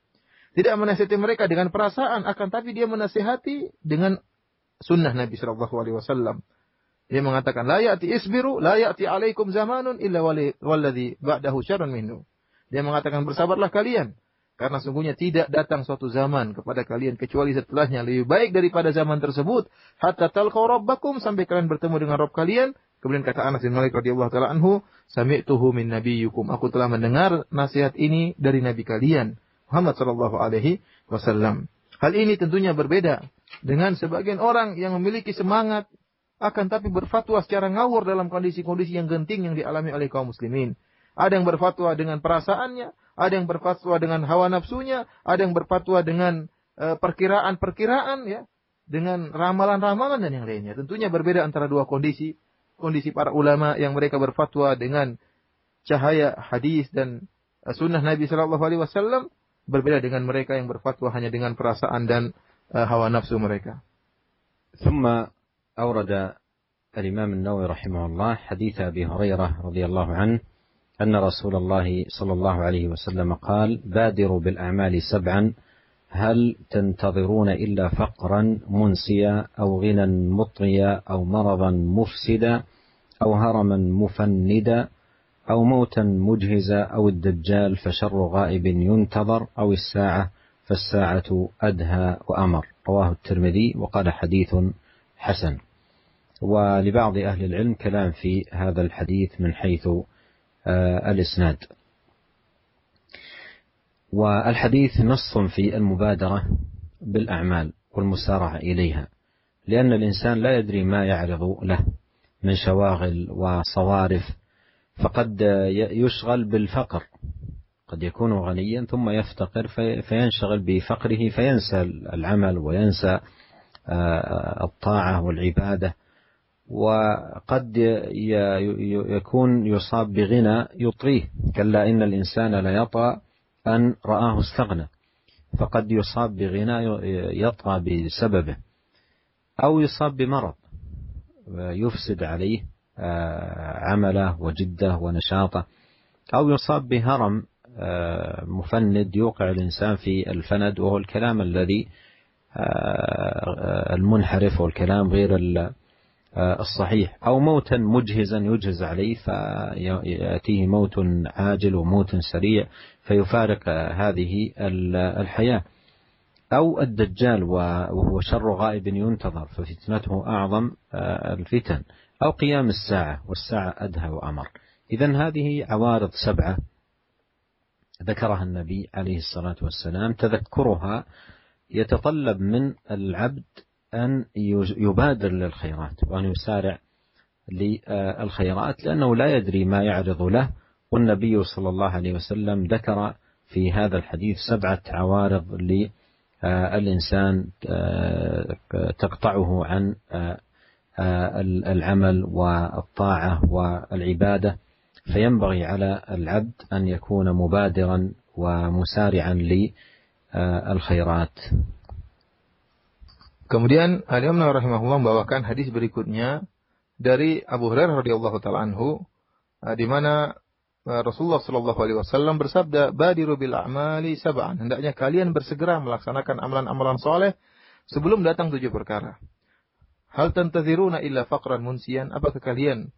tidak menasihati mereka dengan perasaan, akan tapi dia menasihati dengan Sunnah Nabi SAW. Dia mengatakan, la ya'ti isbiru, la ya'ti alaikum zamanun illa walladhi ba'dahu syarrun minhu. Dia mengatakan, bersabarlah kalian, karena sungguhnya tidak datang suatu zaman kepada kalian kecuali setelahnya lebih baik daripada zaman tersebut, hatta talqaw rabbakum, sampai kalian bertemu dengan Rabb kalian. Kemudian kata Anas bin Malik radhiyallahu ta'ala anhu, sami'tuhu min nabiyyukum, aku telah mendengar nasihat ini dari nabi kalian, Muhammad sallallahu alaihi wasallam. Hal ini tentunya berbeda dengan sebagian orang yang memiliki semangat, akan tapi berfatwa secara ngawur dalam kondisi-kondisi yang genting yang dialami oleh kaum muslimin. Ada yang berfatwa dengan perasaannya, ada yang berfatwa dengan hawa nafsunya, ada yang berfatwa dengan perkiraan-perkiraan, ya, dengan ramalan-ramalan dan yang lainnya. Tentunya berbeda antara dua kondisi. Kondisi para ulama yang mereka berfatwa dengan cahaya hadis dan sunnah Nabi SAW, berbeda dengan mereka yang berfatwa hanya dengan perasaan dan hawa nafsu mereka. ثم أورد الإمام النووي رحمه الله حديث أبي هريرة رضي الله عنه أن رسول الله صلى الله عليه وسلم قال بادروا بالأعمال 7 هل تنتظرون إلا فقرا منسيا أو غنى مطغيا أو مرضا مفسدا أو هرما مفندا أو موتا مجهزا أو الدجال فشر غائب ينتظر أو الساعة فالساعة أدهى وأمر. رواه الترمذي وقال حديث حسن. ولبعض أهل العلم كلام في هذا الحديث من حيث الإسناد. والحديث نص في المبادرة بالأعمال والمسارعة إليها، لأن الإنسان لا يدري ما يعرض له من شواغل وصوارف، فقد يشغل بالفقر، قد يكون غنيا ثم يفتقر فينشغل بفقره فينسى العمل وينسى الطاعة والعبادة، وقد يكون يصاب بغنى يطغيه، كلا إن الإنسان ليطغى أن رآه استغنى، فقد يصاب بغنى يطغى بسببه، أو يصاب بمرض يفسد عليه عمله وجده ونشاطه، أو يصاب بهرم مفند يوقع الإنسان في الفند، وهو الكلام الذي المنحرف والكلام غير الصحيح، أو موتا مجهزا يجهز عليه فيأتيه موت عاجل وموت سريع فيفارق هذه الحياة، أو الدجال وهو شر غائب ينتظر ففتنته أعظم الفتن، أو قيام الساعة والساعة أدهى وأمر. إذن هذه عوارض 7 ذكرها النبي عليه الصلاة والسلام، تذكرها يتطلب من العبد أن يبادر للخيرات وأن يسارع للخيرات، لأنه لا يدري ما يعرض له. والنبي صلى الله عليه وسلم ذكر في هذا الحديث 7 عوارض للإنسان تقطعه عن العمل والطاعة والعبادة، فينبغي على العبد أن يكون مبادرا ومسارعا للخيرات. Kemudian Al-Imam Nawawi rahimahullah membawakan hadis berikutnya dari Abu Hurairah radhiyallahu taala anhu, di mana Rasulullah sallallahu alaihi wasallam bersabda, "Badiru bil a'mali sab'an." Hendaknya kalian bersegera melaksanakan amalan-amalan soleh sebelum datang 7 perkara. Hal tantaziruna illa faqran munsiyan? Apakah kalian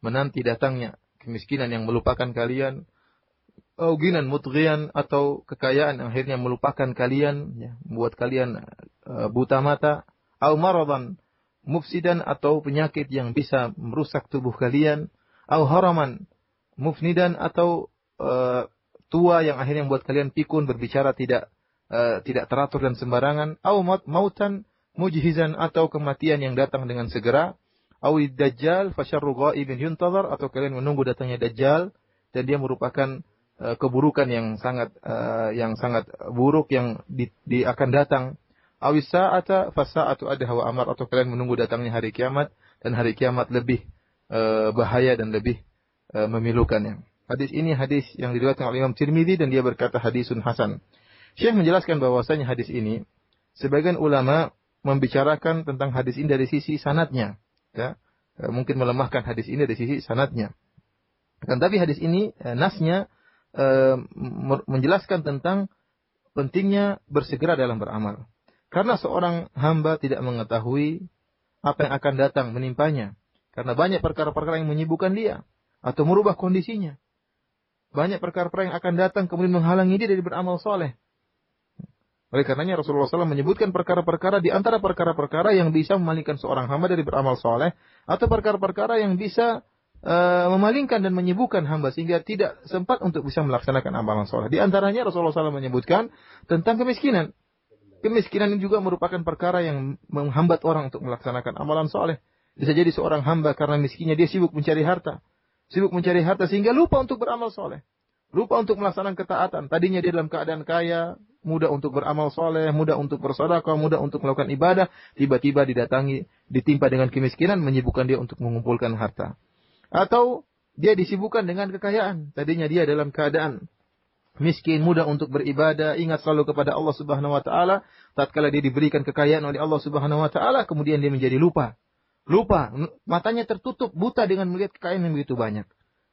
menanti datangnya kemiskinan yang melupakan kalian, ghinan mutghiyan, atau kekayaan yang akhirnya melupakan kalian, ya, membuat kalian buta mata, au maradan mufsidan, atau penyakit yang bisa merusak tubuh kalian, au haraman mufnidan, atau tua yang akhirnya membuat kalian pikun, berbicara tidak teratur dan sembarangan, au mautan mujhizan, atau kematian yang datang dengan segera, au dajjal fasyarru ghaibin yuntazar, atau kalian menunggu datangnya dajjal dan dia merupakan keburukan yang sangat buruk yang akan datang, awis sa'ata fasa'atu adha wa amar, atau kalian menunggu datangnya hari kiamat dan hari kiamat lebih bahaya dan lebih memilukannya. Hadis ini hadis yang diriwayatkan oleh Imam Tirmidzi dan dia berkata hadisun hasan. Syekh menjelaskan bahwasanya hadis ini sebagian ulama membicarakan tentang hadis ini dari sisi sanadnya, ya. Mungkin melemahkan hadis ini dari sisi sanadnya. Kan tapi hadis ini nasnya menjelaskan tentang pentingnya bersegera dalam beramal. Karena seorang hamba tidak mengetahui apa yang akan datang menimpanya. Karena banyak perkara-perkara yang menyibukkan dia atau merubah kondisinya. Banyak perkara-perkara yang akan datang kemudian menghalangi dia dari beramal soleh. Oleh karenanya Rasulullah SAW menyebutkan perkara-perkara di antara perkara-perkara yang bisa memalingkan seorang hamba dari beramal soleh, atau perkara-perkara yang bisa memalingkan dan menyibukkan hamba sehingga tidak sempat untuk bisa melaksanakan amalan soleh. Di antaranya Rasulullah SAW menyebutkan tentang kemiskinan. Kemiskinan ini juga merupakan perkara yang menghambat orang untuk melaksanakan amalan soleh. Bisa jadi seorang hamba karena miskinnya dia sibuk mencari harta. Sibuk mencari harta sehingga lupa untuk beramal soleh. Lupa untuk melaksanakan ketaatan. Tadinya dia dalam keadaan kaya, mudah untuk beramal soleh, mudah untuk bersedekah, mudah untuk melakukan ibadah. Tiba-tiba ditimpa dengan kemiskinan, menyibukkan dia untuk mengumpulkan harta. Atau dia disibukkan dengan kekayaan. Tadinya dia dalam keadaan miskin, mudah untuk beribadah, ingat selalu kepada Allah Subhanahu wa taala. Tatkala dia diberikan kekayaan oleh Allah Subhanahu wa taala, kemudian dia menjadi lupa. Lupa, matanya tertutup, buta dengan melihat kekayaan yang begitu banyak.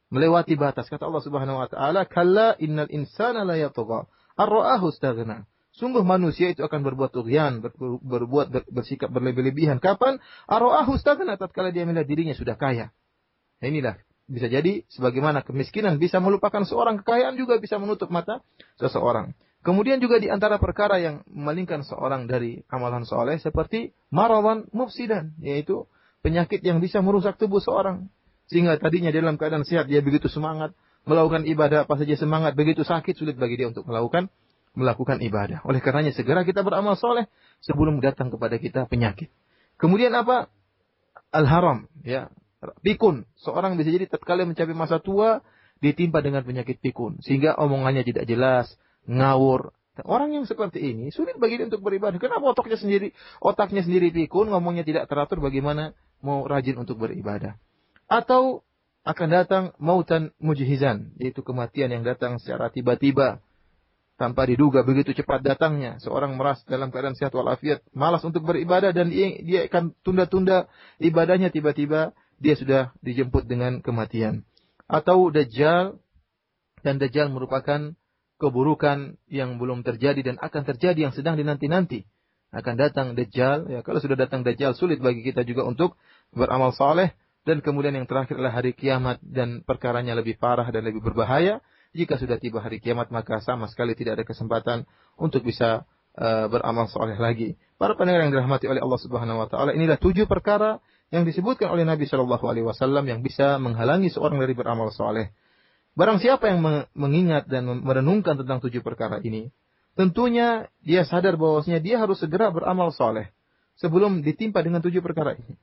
Melewati batas. Kata Allah Subhanahu wa taala, "Kalla innal insana la yatgha ar-ra'ahu istaghna." Sungguh manusia itu akan berbuat tughyan, bersikap berlebih-lebihan. Kapan? Ar-ra'ahu istaghna, tatkala dia melihat dirinya sudah kaya. Nah, inilah bisa jadi sebagaimana kemiskinan bisa melupakan seorang, kekayaan juga bisa menutup mata seseorang. Kemudian juga di antara perkara yang memalingkan seorang dari amalan soleh seperti maradan mufsidan, yaitu penyakit yang bisa merusak tubuh seorang. Sehingga tadinya dalam keadaan sehat dia begitu semangat melakukan ibadah, apa saja semangat, begitu sakit sulit bagi dia untuk melakukan ibadah. Oleh karenanya segera kita beramal soleh sebelum datang kepada kita penyakit. Kemudian apa? Al-haram, ya. Pikun. Seorang bisa jadi tatkala mencapai masa tua ditimpa dengan penyakit pikun sehingga omongannya tidak jelas, ngawur. Orang yang seperti ini sulit bagi dia untuk beribadah. Kenapa otaknya sendiri pikun, ngomongnya tidak teratur, bagaimana mau rajin untuk beribadah? Atau akan datang mautan mujhizan, yaitu kematian yang datang secara tiba-tiba tanpa diduga, begitu cepat datangnya. Seorang merasa dalam keadaan sehat walafiat, malas untuk beribadah dan dia akan tunda-tunda ibadahnya, tiba-tiba dia sudah dijemput dengan kematian. Atau dajjal, dan dajjal merupakan keburukan yang belum terjadi dan akan terjadi, yang sedang dinanti-nanti. Akan datang dajjal, ya kalau sudah datang dajjal sulit bagi kita juga untuk beramal saleh. Dan kemudian yang terakhir adalah hari kiamat, dan perkaranya lebih parah dan lebih berbahaya. Jika sudah tiba hari kiamat maka sama sekali tidak ada kesempatan untuk bisa beramal saleh lagi. Para pendengar yang dirahmati oleh Allah Subhanahu wa taala, inilah 7 perkara yang disebutkan oleh Nabi Shallallahu alaihi wasallam yang bisa menghalangi seorang dari beramal saleh. Barang siapa yang mengingat dan merenungkan tentang 7 perkara ini, tentunya dia sadar bahwasanya dia harus segera beramal saleh sebelum ditimpa dengan 7 perkara ini.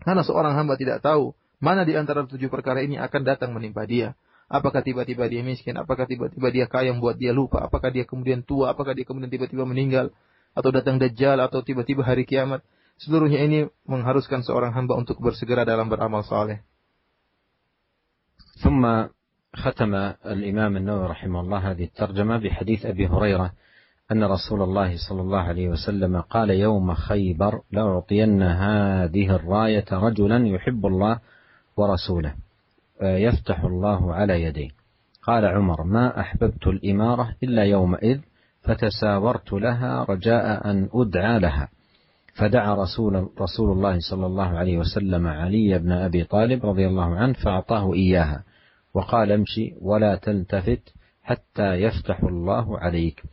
Karena seorang hamba tidak tahu mana di antara 7 perkara ini akan datang menimpa dia. Apakah tiba-tiba dia miskin? Apakah tiba-tiba dia kaya membuat dia lupa? Apakah dia kemudian tua? Apakah dia kemudian tiba-tiba meninggal? Atau datang Dajjal? Atau tiba-tiba hari kiamat? Seluruhnya ini mengharuskan seorang hamba untuk bersegera dalam beramal saleh. ثم ختم الإمام النووي رحمه الله هذه الترجمة بحديث أبي هريرة أن رسول الله صلى الله عليه وسلم قال يوم خيبر لأعطين هذه الراية رجلا يحب الله ورسوله يفتح الله على يديه. قال عمر ما أحببت الإمارة إلا يومئذ فتساورت لها رجاء أن أدعى لها. فدعا رسول الله صلى الله عليه وسلم علي بن أبي طالب رضي الله عنه فأعطاه إياها وقال امشي ولا تلتفت حتى يفتح الله عليك.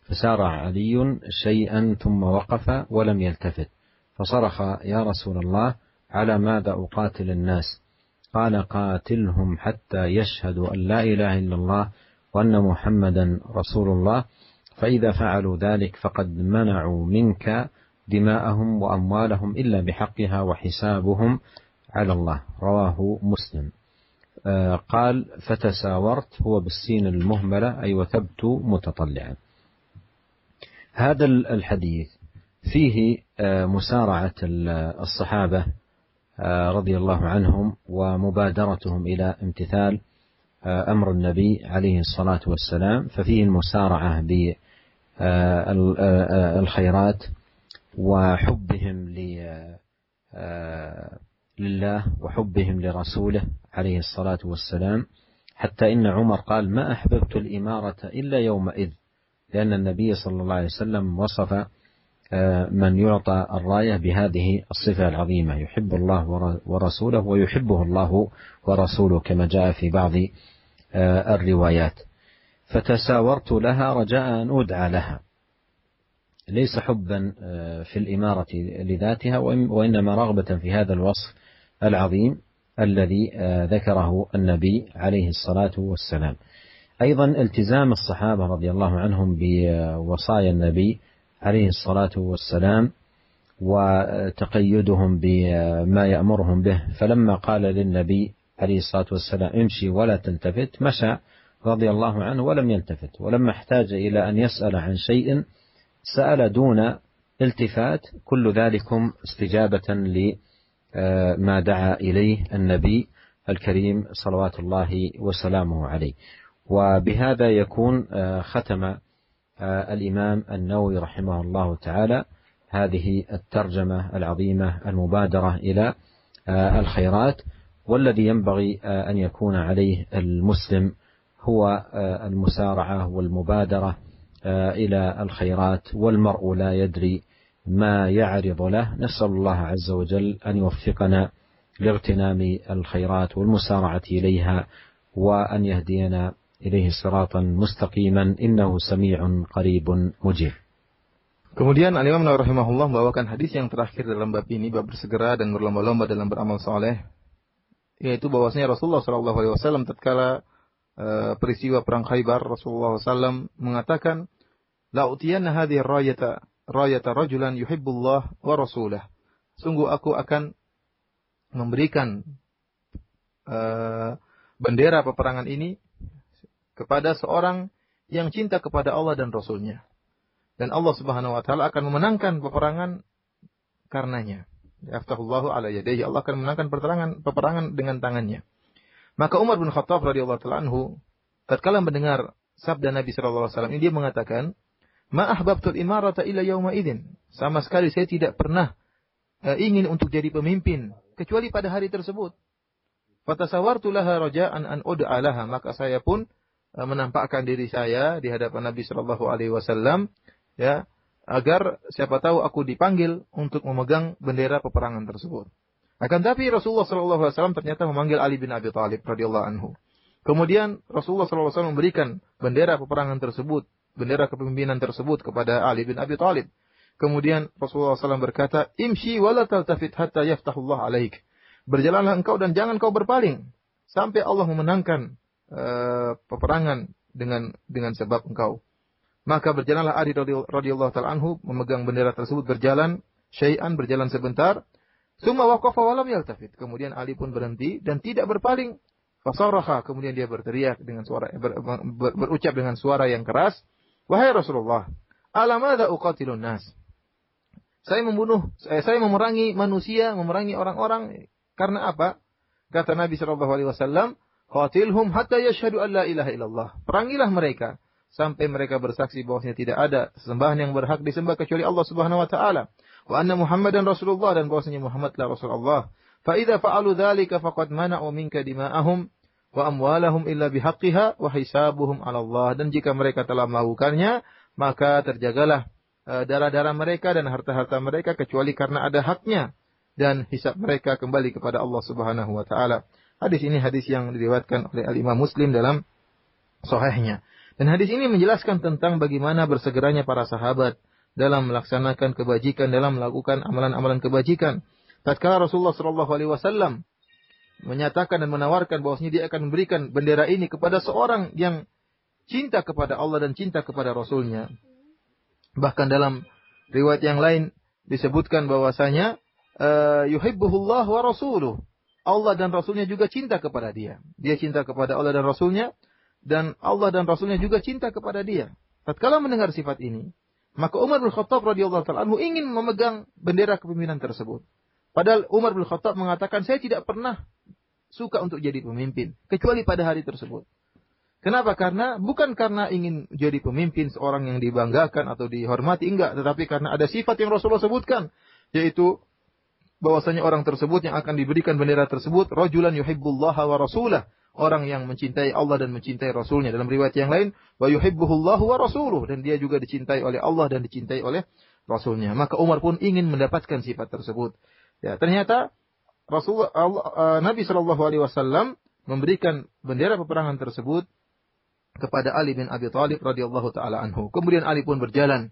فسارع علي شيئا ثم وقف ولم يلتفت فصرخ يا رسول الله على ماذا أقاتل الناس؟ قال قاتلهم حتى يشهدوا أن لا إله إلا الله وأن محمدا رسول الله فإذا فعلوا ذلك فقد منعوا منك دماءهم وأموالهم إلا بحقها وحسابهم على الله. رواه مسلم. قال فتساورت هو بالسين المهملة أي وثبت متطلعا. هذا الحديث فيه مسارعة الصحابة رضي الله عنهم ومبادرتهم إلى امتثال أمر النبي عليه الصلاة والسلام، ففيه المسارعة بالخيرات وحبهم لله وحبهم لرسوله عليه الصلاة والسلام، حتى إن عمر قال ما أحببت الإمارة إلا يومئذ، لأن النبي صلى الله عليه وسلم وصف من يعطى الراية بهذه الصفة العظيمة، يحب الله ورسوله ويحبه الله ورسوله كما جاء في بعض الروايات. فتساورت لها رجاء أن أدعى لها، ليس حبا في الإمارة لذاتها وإنما رغبة في هذا الوصف العظيم الذي ذكره النبي عليه الصلاة والسلام. أيضا التزام الصحابة رضي الله عنهم بوصايا النبي عليه الصلاة والسلام وتقيدهم بما يأمرهم به، فلما قال للنبي عليه الصلاة والسلام امشي ولا تلتفت مشى رضي الله عنه ولم يلتفت، ولما احتاج إلى أن يسأل عن شيء سأل دون التفات، كل ذلكم استجابة لما دعا إليه النبي الكريم صلوات الله وسلامه عليه. وبهذا يكون ختم الإمام النووي رحمه الله تعالى هذه الترجمة العظيمة المبادرة إلى الخيرات، والذي ينبغي أن يكون عليه المسلم هو المسارعة والمبادرة إلى الخيرات، والمرء لا يدري ما يعرض له. نسأل الله عز وجل أن يوفقنا لاغتنام الخيرات والمسارعة إليها، وأن يهدينا إليه صراطا مستقيما إنه سميع قريب مجيب. Kemudian Al-Imam Nawawi rahimahullah membawakan hadis yang terakhir dalam bab ini, bab bersegera dan berlomba-lomba dalam beramal saleh, yaitu bahwasanya Rasulullah SAW tatkala peristiwa perang Khaybar, Rasulullah SAW mengatakan, "La'utiyanna hadhihi rayata rajulan yuhibbullah wa rasulah." Sungguh aku akan memberikan bendera peperangan ini kepada seorang yang cinta kepada Allah dan Rasulnya. Dan Allah Subhanahu wa taala akan memenangkan peperangan karenanya. Yaftahullahu ala yadayhi, Allah akan memenangkan peperangan dengan tangannya. Maka Umar bin Khattab radhiyallahu ta'ala anhu tatkala mendengar sabda Nabi sallallahu alaihi wasallam ini, dia mengatakan, "Ma ahbabtul imarata illa yauma idzin." Sama sekali saya tidak pernah ingin untuk jadi pemimpin kecuali pada hari tersebut. Fatasawartu laha raja'an an ud'a laha, maka saya pun menampakkan diri saya di hadapan Nabi sallallahu alaihi wasallam, ya, agar siapa tahu aku dipanggil untuk memegang bendera peperangan tersebut. Akan tapi Rasulullah sallallahu alaihi wasallam ternyata memanggil Ali bin Abi Thalib radhiyallahu anhu. Kemudian Rasulullah sallallahu alaihi wasallam memberikan bendera peperangan tersebut, bendera kepemimpinan tersebut kepada Ali bin Abi Thalib. Kemudian Rasulullah SAW berkata, "Imshi wala taltafit hatta yaftahullah alaik." Berjalanlah engkau dan jangan kau berpaling sampai Allah memenangkan peperangan dengan sebab engkau. Maka berjalanlah Ali radhiyallahu ta'ala anhu memegang bendera tersebut, berjalan sebentar. Tsumma waqafa wa lam yaltafit. Kemudian Ali pun berhenti dan tidak berpaling Fasaraha, kemudian dia berteriak dengan suara berucap dengan suara yang keras, "Wahai Rasulullah, ala madza uqatilun nas?" Saya memerangi manusia, memerangi orang-orang karena apa? Kata Nabi sallallahu alaihi wasallam, "Qatilhum hatta yashhadu an la ilaha illallah." Perangilah mereka sampai mereka bersaksi bahwasanya tidak ada sesembahan yang berhak disembah kecuali Allah Subhanahu wa taala, wa anna Muhammadan Rasulullah, dan bahwasanya Muhammadlah Rasulullah. Fa idza fa'alu dzalika faqad mana'u minka dima'ahum wa amwalahum illa bihaqqiha wa hisabuhum 'ala Allah. Dan jika mereka telah melakukannya, maka terjagalah darah-darah mereka dan harta-harta mereka kecuali karena ada haknya, dan hisab mereka kembali kepada Allah Subhanahu wa taala. Hadis ini hadis yang diriwayatkan oleh Al-Imam Muslim dalam sahihnya. Dan hadis ini menjelaskan tentang bagaimana bersegeranya para sahabat dalam melaksanakan kebajikan, dalam melakukan amalan-amalan kebajikan. Tatkala Rasulullah sallallahu alaihi wasallam menyatakan dan menawarkan bahwasanya dia akan memberikan bendera ini kepada seorang yang cinta kepada Allah dan cinta kepada Rasulnya. Bahkan dalam riwayat yang lain disebutkan bahwasanya yuhibbuhullah wa rasuluh. Allah dan Rasulnya juga cinta kepada dia. Dia cinta kepada Allah dan Rasulnya, dan Allah dan Rasulnya juga cinta kepada dia. Tatkala mendengar sifat ini, maka Umar bin Khattab radhiyallahu ta'ala anhu ingin memegang bendera kepemimpinan tersebut. Padahal Umar bin Khattab mengatakan, saya tidak pernah suka untuk jadi pemimpin, kecuali pada hari tersebut. Kenapa? Bukan karena ingin jadi pemimpin seorang yang dibanggakan atau dihormati, enggak. Tetapi karena ada sifat yang Rasulullah sebutkan, yaitu bahwasanya orang tersebut yang akan diberikan bendera tersebut, rajulan yuhibbullaha wa rasulah, orang yang mencintai Allah dan mencintai Rasulnya. Dalam riwayat yang lain, wa yuhibbuhullahu wa rasuluh, dan dia juga dicintai oleh Allah dan dicintai oleh Rasulnya. Maka Umar pun ingin mendapatkan sifat tersebut. Ya, ternyata Nabi Shallallahu Alaihi Wasallam memberikan bendera peperangan tersebut kepada Ali bin Abi Thalib radhiyallahu taala anhu. Kemudian Ali pun berjalan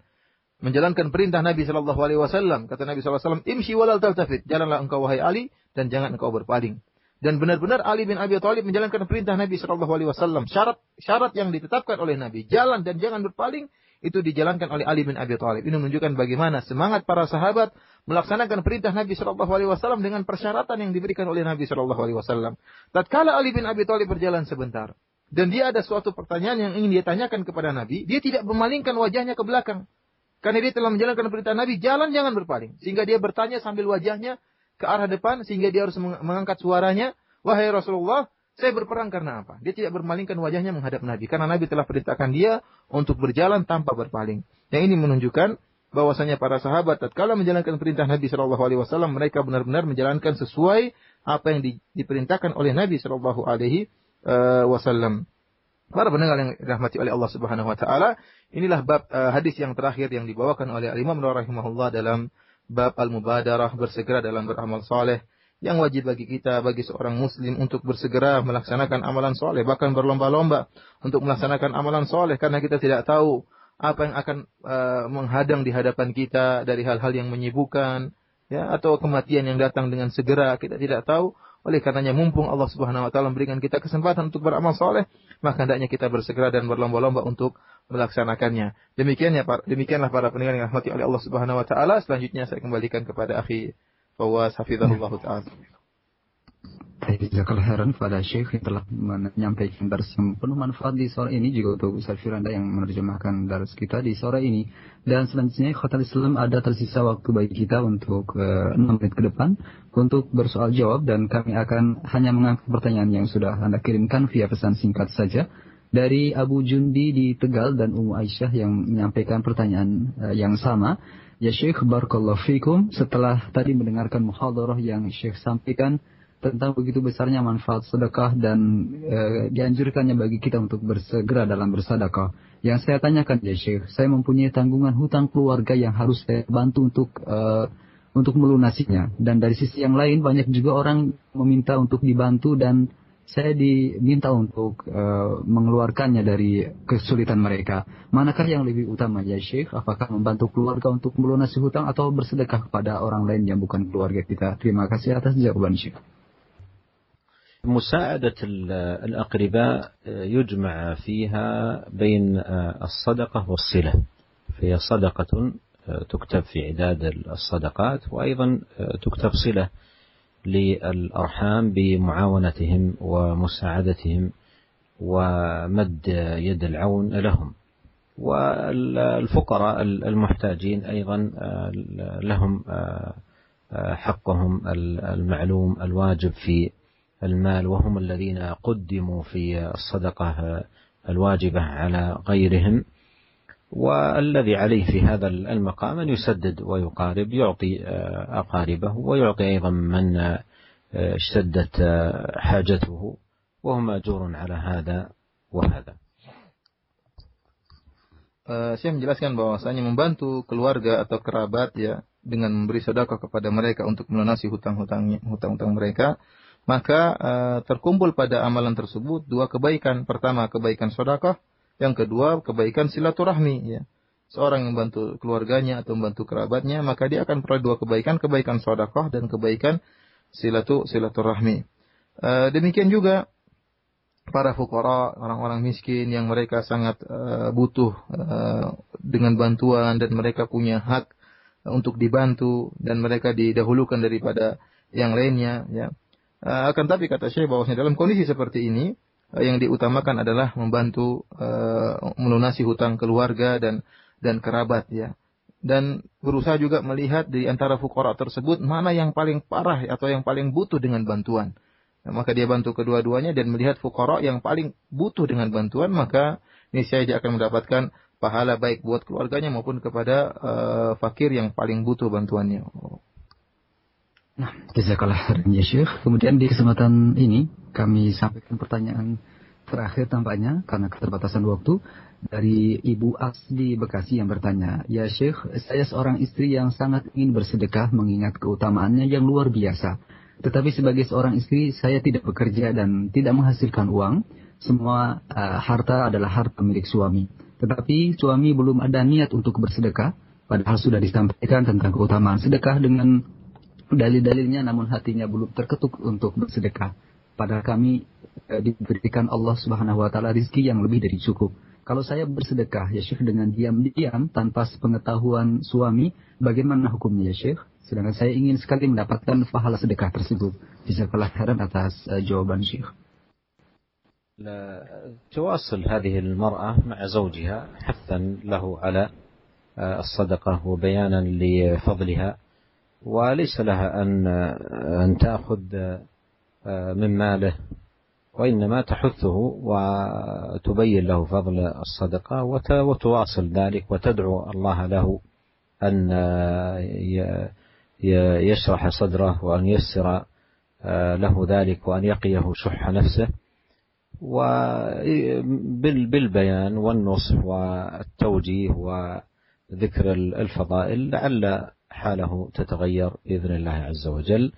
menjalankan perintah Nabi Shallallahu Alaihi Wasallam. Kata Nabi Shallallahu Alaihi Wasallam, "Imshi walal taltafit." Jalanlah engkau wahai Ali dan jangan engkau berpaling. Dan benar-benar Ali bin Abi Thalib menjalankan perintah Nabi Shallallahu Alaihi Wasallam. Syarat yang ditetapkan oleh Nabi, jalan dan jangan berpaling, itu dijalankan oleh Ali bin Abi Thalib. Ini menunjukkan bagaimana semangat para sahabat melaksanakan perintah Nabi Shallallahu Alaihi Wasallam dengan persyaratan yang diberikan oleh Nabi Shallallahu Alaihi Wasallam. Tatkala Ali bin Abi Thalib berjalan sebentar, dan dia ada suatu pertanyaan yang ingin dia tanyakan kepada Nabi, dia tidak memalingkan wajahnya ke belakang. Karena dia telah menjalankan perintah Nabi, jalan jangan berpaling. Sehingga dia bertanya sambil wajahnya ke arah depan, sehingga dia harus mengangkat suaranya, "Wahai Rasulullah, saya berperang karena apa?" Dia tidak bermalingkan wajahnya menghadap Nabi, karena Nabi telah perintahkan dia untuk berjalan tanpa berpaling. Yang ini menunjukkan bahwasanya para sahabat tatkala menjalankan perintah Nabi Shallallahu Alaihi Wasallam, mereka benar-benar menjalankan sesuai apa yang diperintahkan oleh Nabi Shallallahu Alaihi Wasallam. Para pendengar yang dirahmati oleh Allah Subhanahu Wa Taala, inilah bab hadis yang terakhir yang dibawakan oleh Imam Nawawi rahimahullah dalam bab al-mubadarah, bersegera dalam beramal saleh. Yang wajib bagi kita, bagi seorang muslim, untuk bersegera melaksanakan amalan soleh, bahkan berlomba-lomba untuk melaksanakan amalan soleh, karena kita tidak tahu apa yang akan menghadang di hadapan kita dari hal-hal yang menyibukkan, ya, atau kematian yang datang dengan segera, kita tidak tahu. Oleh karenanya, mumpung Allah Subhanahu Wa Taala memberikan kita kesempatan untuk beramal soleh, maka hendaknya kita bersegera dan berlomba-lomba untuk melaksanakannya. Demikianlah para pendengar yang dirahmati oleh Allah Subhanahu Wa Taala. Selanjutnya saya kembalikan kepada akhi Fawaz hafizahullah ta'ala. Jazakallahu khairan kepada Syekh yang telah menyampaikan dars yang penuh manfaat di sore ini, juga untuk Ustaz Firanda yang menerjemahkan dars kita di sore ini. Dan selanjutnya Khotul Islam, ada tersisa waktu bagi kita untuk 6 menit ke depan untuk bersoal jawab, dan kami akan hanya mengangkat pertanyaan yang sudah Anda kirimkan via pesan singkat saja. Dari Abu Jundi di Tegal dan Ummu Aisyah yang menyampaikan pertanyaan yang sama. Ya Syekh, barakallahu fikum, setelah tadi mendengarkan muhadarah yang Syekh sampaikan tentang begitu besarnya manfaat sedekah dan dianjurkannya bagi kita untuk bersegera dalam bersedekah. Yang saya tanyakan ya Syekh, saya mempunyai tanggungan hutang keluarga yang harus saya bantu untuk melunasinya. Dan dari sisi yang lain, banyak juga orang meminta untuk dibantu dan saya diminta untuk mengeluarkannya dari kesulitan mereka. Manakah yang lebih utama ya Syekh? Apakah membantu keluarga untuk melunasi hutang atau bersedekah kepada orang lain yang bukan keluarga kita? Terima kasih atas jawaban Syekh. مساعدة الأقرباء يجمع فيها بين الصدقة والصلة، فهي صدقة تكتب في عداد الصدقات، وأيضا تكتب صلة للأرحام بمعاونتهم ومساعدتهم ومد يد العون لهم. والفقراء المحتاجين أيضا لهم حقهم المعلوم الواجب في المال، وهم الذين قدموا في الصدقة الواجبة على غيرهم. والذي عليه في هذا المقام أن يسدد ويقارب، يعطي أقاربه ويعطي أيضا من اشتدت حاجته، وهو مأجور على هذا وهذا. Saya menjelaskan bahwasanya membantu keluarga atau kerabat ya dengan memberi sedekah kepada mereka untuk melunasi hutang-hutang mereka, maka terkumpul pada amalan tersebut dua kebaikan. Pertama, kebaikan sedekah, yang kedua kebaikan silaturahmi ya. Seorang yang membantu keluarganya atau membantu kerabatnya, maka dia akan peroleh dua kebaikan, kebaikan sedekah dan kebaikan silaturahmi. Demikian juga para fuqara, orang-orang miskin yang mereka sangat butuh dengan bantuan dan mereka punya hak untuk dibantu dan mereka didahulukan daripada yang lainnya ya. Akan tapi kata Syekh bahwasanya dalam kondisi seperti ini yang diutamakan adalah membantu melunasi hutang keluarga dan kerabat ya. Dan berusaha juga melihat di antara fuqara tersebut mana yang paling parah atau yang paling butuh dengan bantuan. Maka dia bantu kedua-duanya dan melihat fuqara yang paling butuh dengan bantuan, maka niscaya dia akan mendapatkan pahala baik buat keluarganya maupun kepada fakir yang paling butuh bantuannya. Nah, jazakallah khairan ya Syekh. Kemudian di kesempatan ini kami sampaikan pertanyaan terakhir tampaknya karena keterbatasan waktu dari Ibu Asdi Bekasi yang bertanya, "Ya Syekh, saya seorang istri yang sangat ingin bersedekah mengingat keutamaannya yang luar biasa. Tetapi sebagai seorang istri, saya tidak bekerja dan tidak menghasilkan uang. Semua harta adalah harta milik suami. Tetapi suami belum ada niat untuk bersedekah, padahal sudah disampaikan tentang keutamaan sedekah dengan dalil-dalilnya, namun hatinya belum terketuk untuk bersedekah. Padahal kami diberikan Allah Subhanahu wa taala rezeki yang lebih dari cukup. Kalau saya bersedekah ya Syekh dengan diam-diam tanpa sepengetahuan suami, bagaimana hukumnya ya Syekh? Sedangkan saya ingin sekali mendapatkan pahala sedekah tersebut." Jazakallah khairan atas jawaban Syekh. تواصل هذه المرأة مع زوجها حثا له على الصدقة وبيانا لفضلها، وليس لها أن تأخذ من ماله، وإنما تحثه وتبين له فضل الصدقة وتواصل ذلك وتدعو الله له أن يشرح صدره وأن ييسر له ذلك وأن يقيه شح نفسه، وبالبيان والنصح والتوجيه وذكر الفضائل لعل حاله تتغير بإذن الله عز وجل.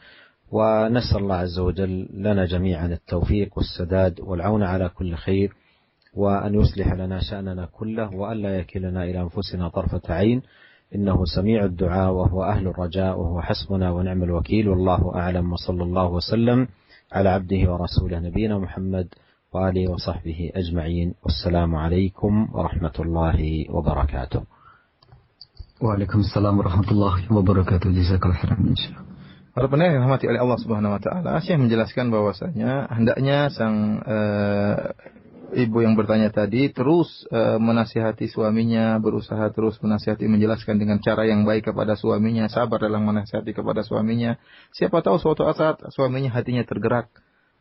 ونسأل الله عز وجل لنا جميعا التوفيق والسداد والعون على كل خير، وأن يصلح لنا شأننا كله، وأن لا يكلنا إلى أنفسنا طرفة عين، إنه سميع الدعاء وهو أهل الرجاء وهو حسبنا ونعم الوكيل، والله أعلم، وصلى الله وسلم على عبده ورسوله نبينا محمد وآله وصحبه أجمعين، والسلام عليكم ورحمة الله وبركاته. Waalaikumsalam warahmatullahi wabarakatuh. Jazakallah khairan. Para pendengar yang dirahmati oleh Allah Subhanahu wa taala, Syekh menjelaskan bahwasanya hendaknya sang ibu yang bertanya tadi terus menasihati suaminya, berusaha terus menasihati, menjelaskan dengan cara yang baik kepada suaminya, sabar dalam menasihati kepada suaminya. Siapa tahu suatu saat suaminya hatinya tergerak.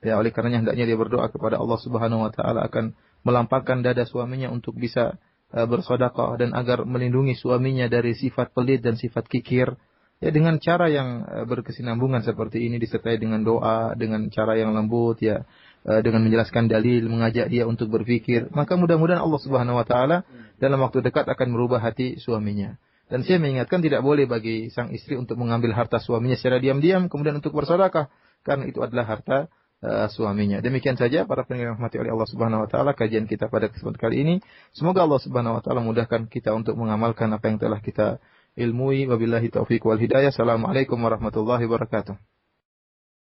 Ya, oleh karenanya hendaknya dia berdoa kepada Allah Subhanahu wa taala akan melampangkan dada suaminya untuk bisa bersedekah dan agar melindungi suaminya dari sifat pelit dan sifat kikir. Ya, dengan cara yang berkesinambungan seperti ini disertai dengan doa, dengan cara yang lembut ya, dengan menjelaskan dalil, mengajak dia untuk berpikir, maka mudah-mudahan Allah Subhanahu wa taala dalam waktu dekat akan merubah hati suaminya. Dan saya mengingatkan tidak boleh bagi sang istri untuk mengambil harta suaminya secara diam-diam kemudian untuk bersedekah, karena itu adalah harta suaminya. Demikian saja para pendengar yang dirahmati oleh Allah Subhanahu wa taala kajian kita pada kesempatan kali ini. Semoga Allah Subhanahu wa taala mudahkan kita untuk mengamalkan apa yang telah kita ilmui. Wabillahi taufiq wal hidayah. Assalamualaikum warahmatullahi wabarakatuh.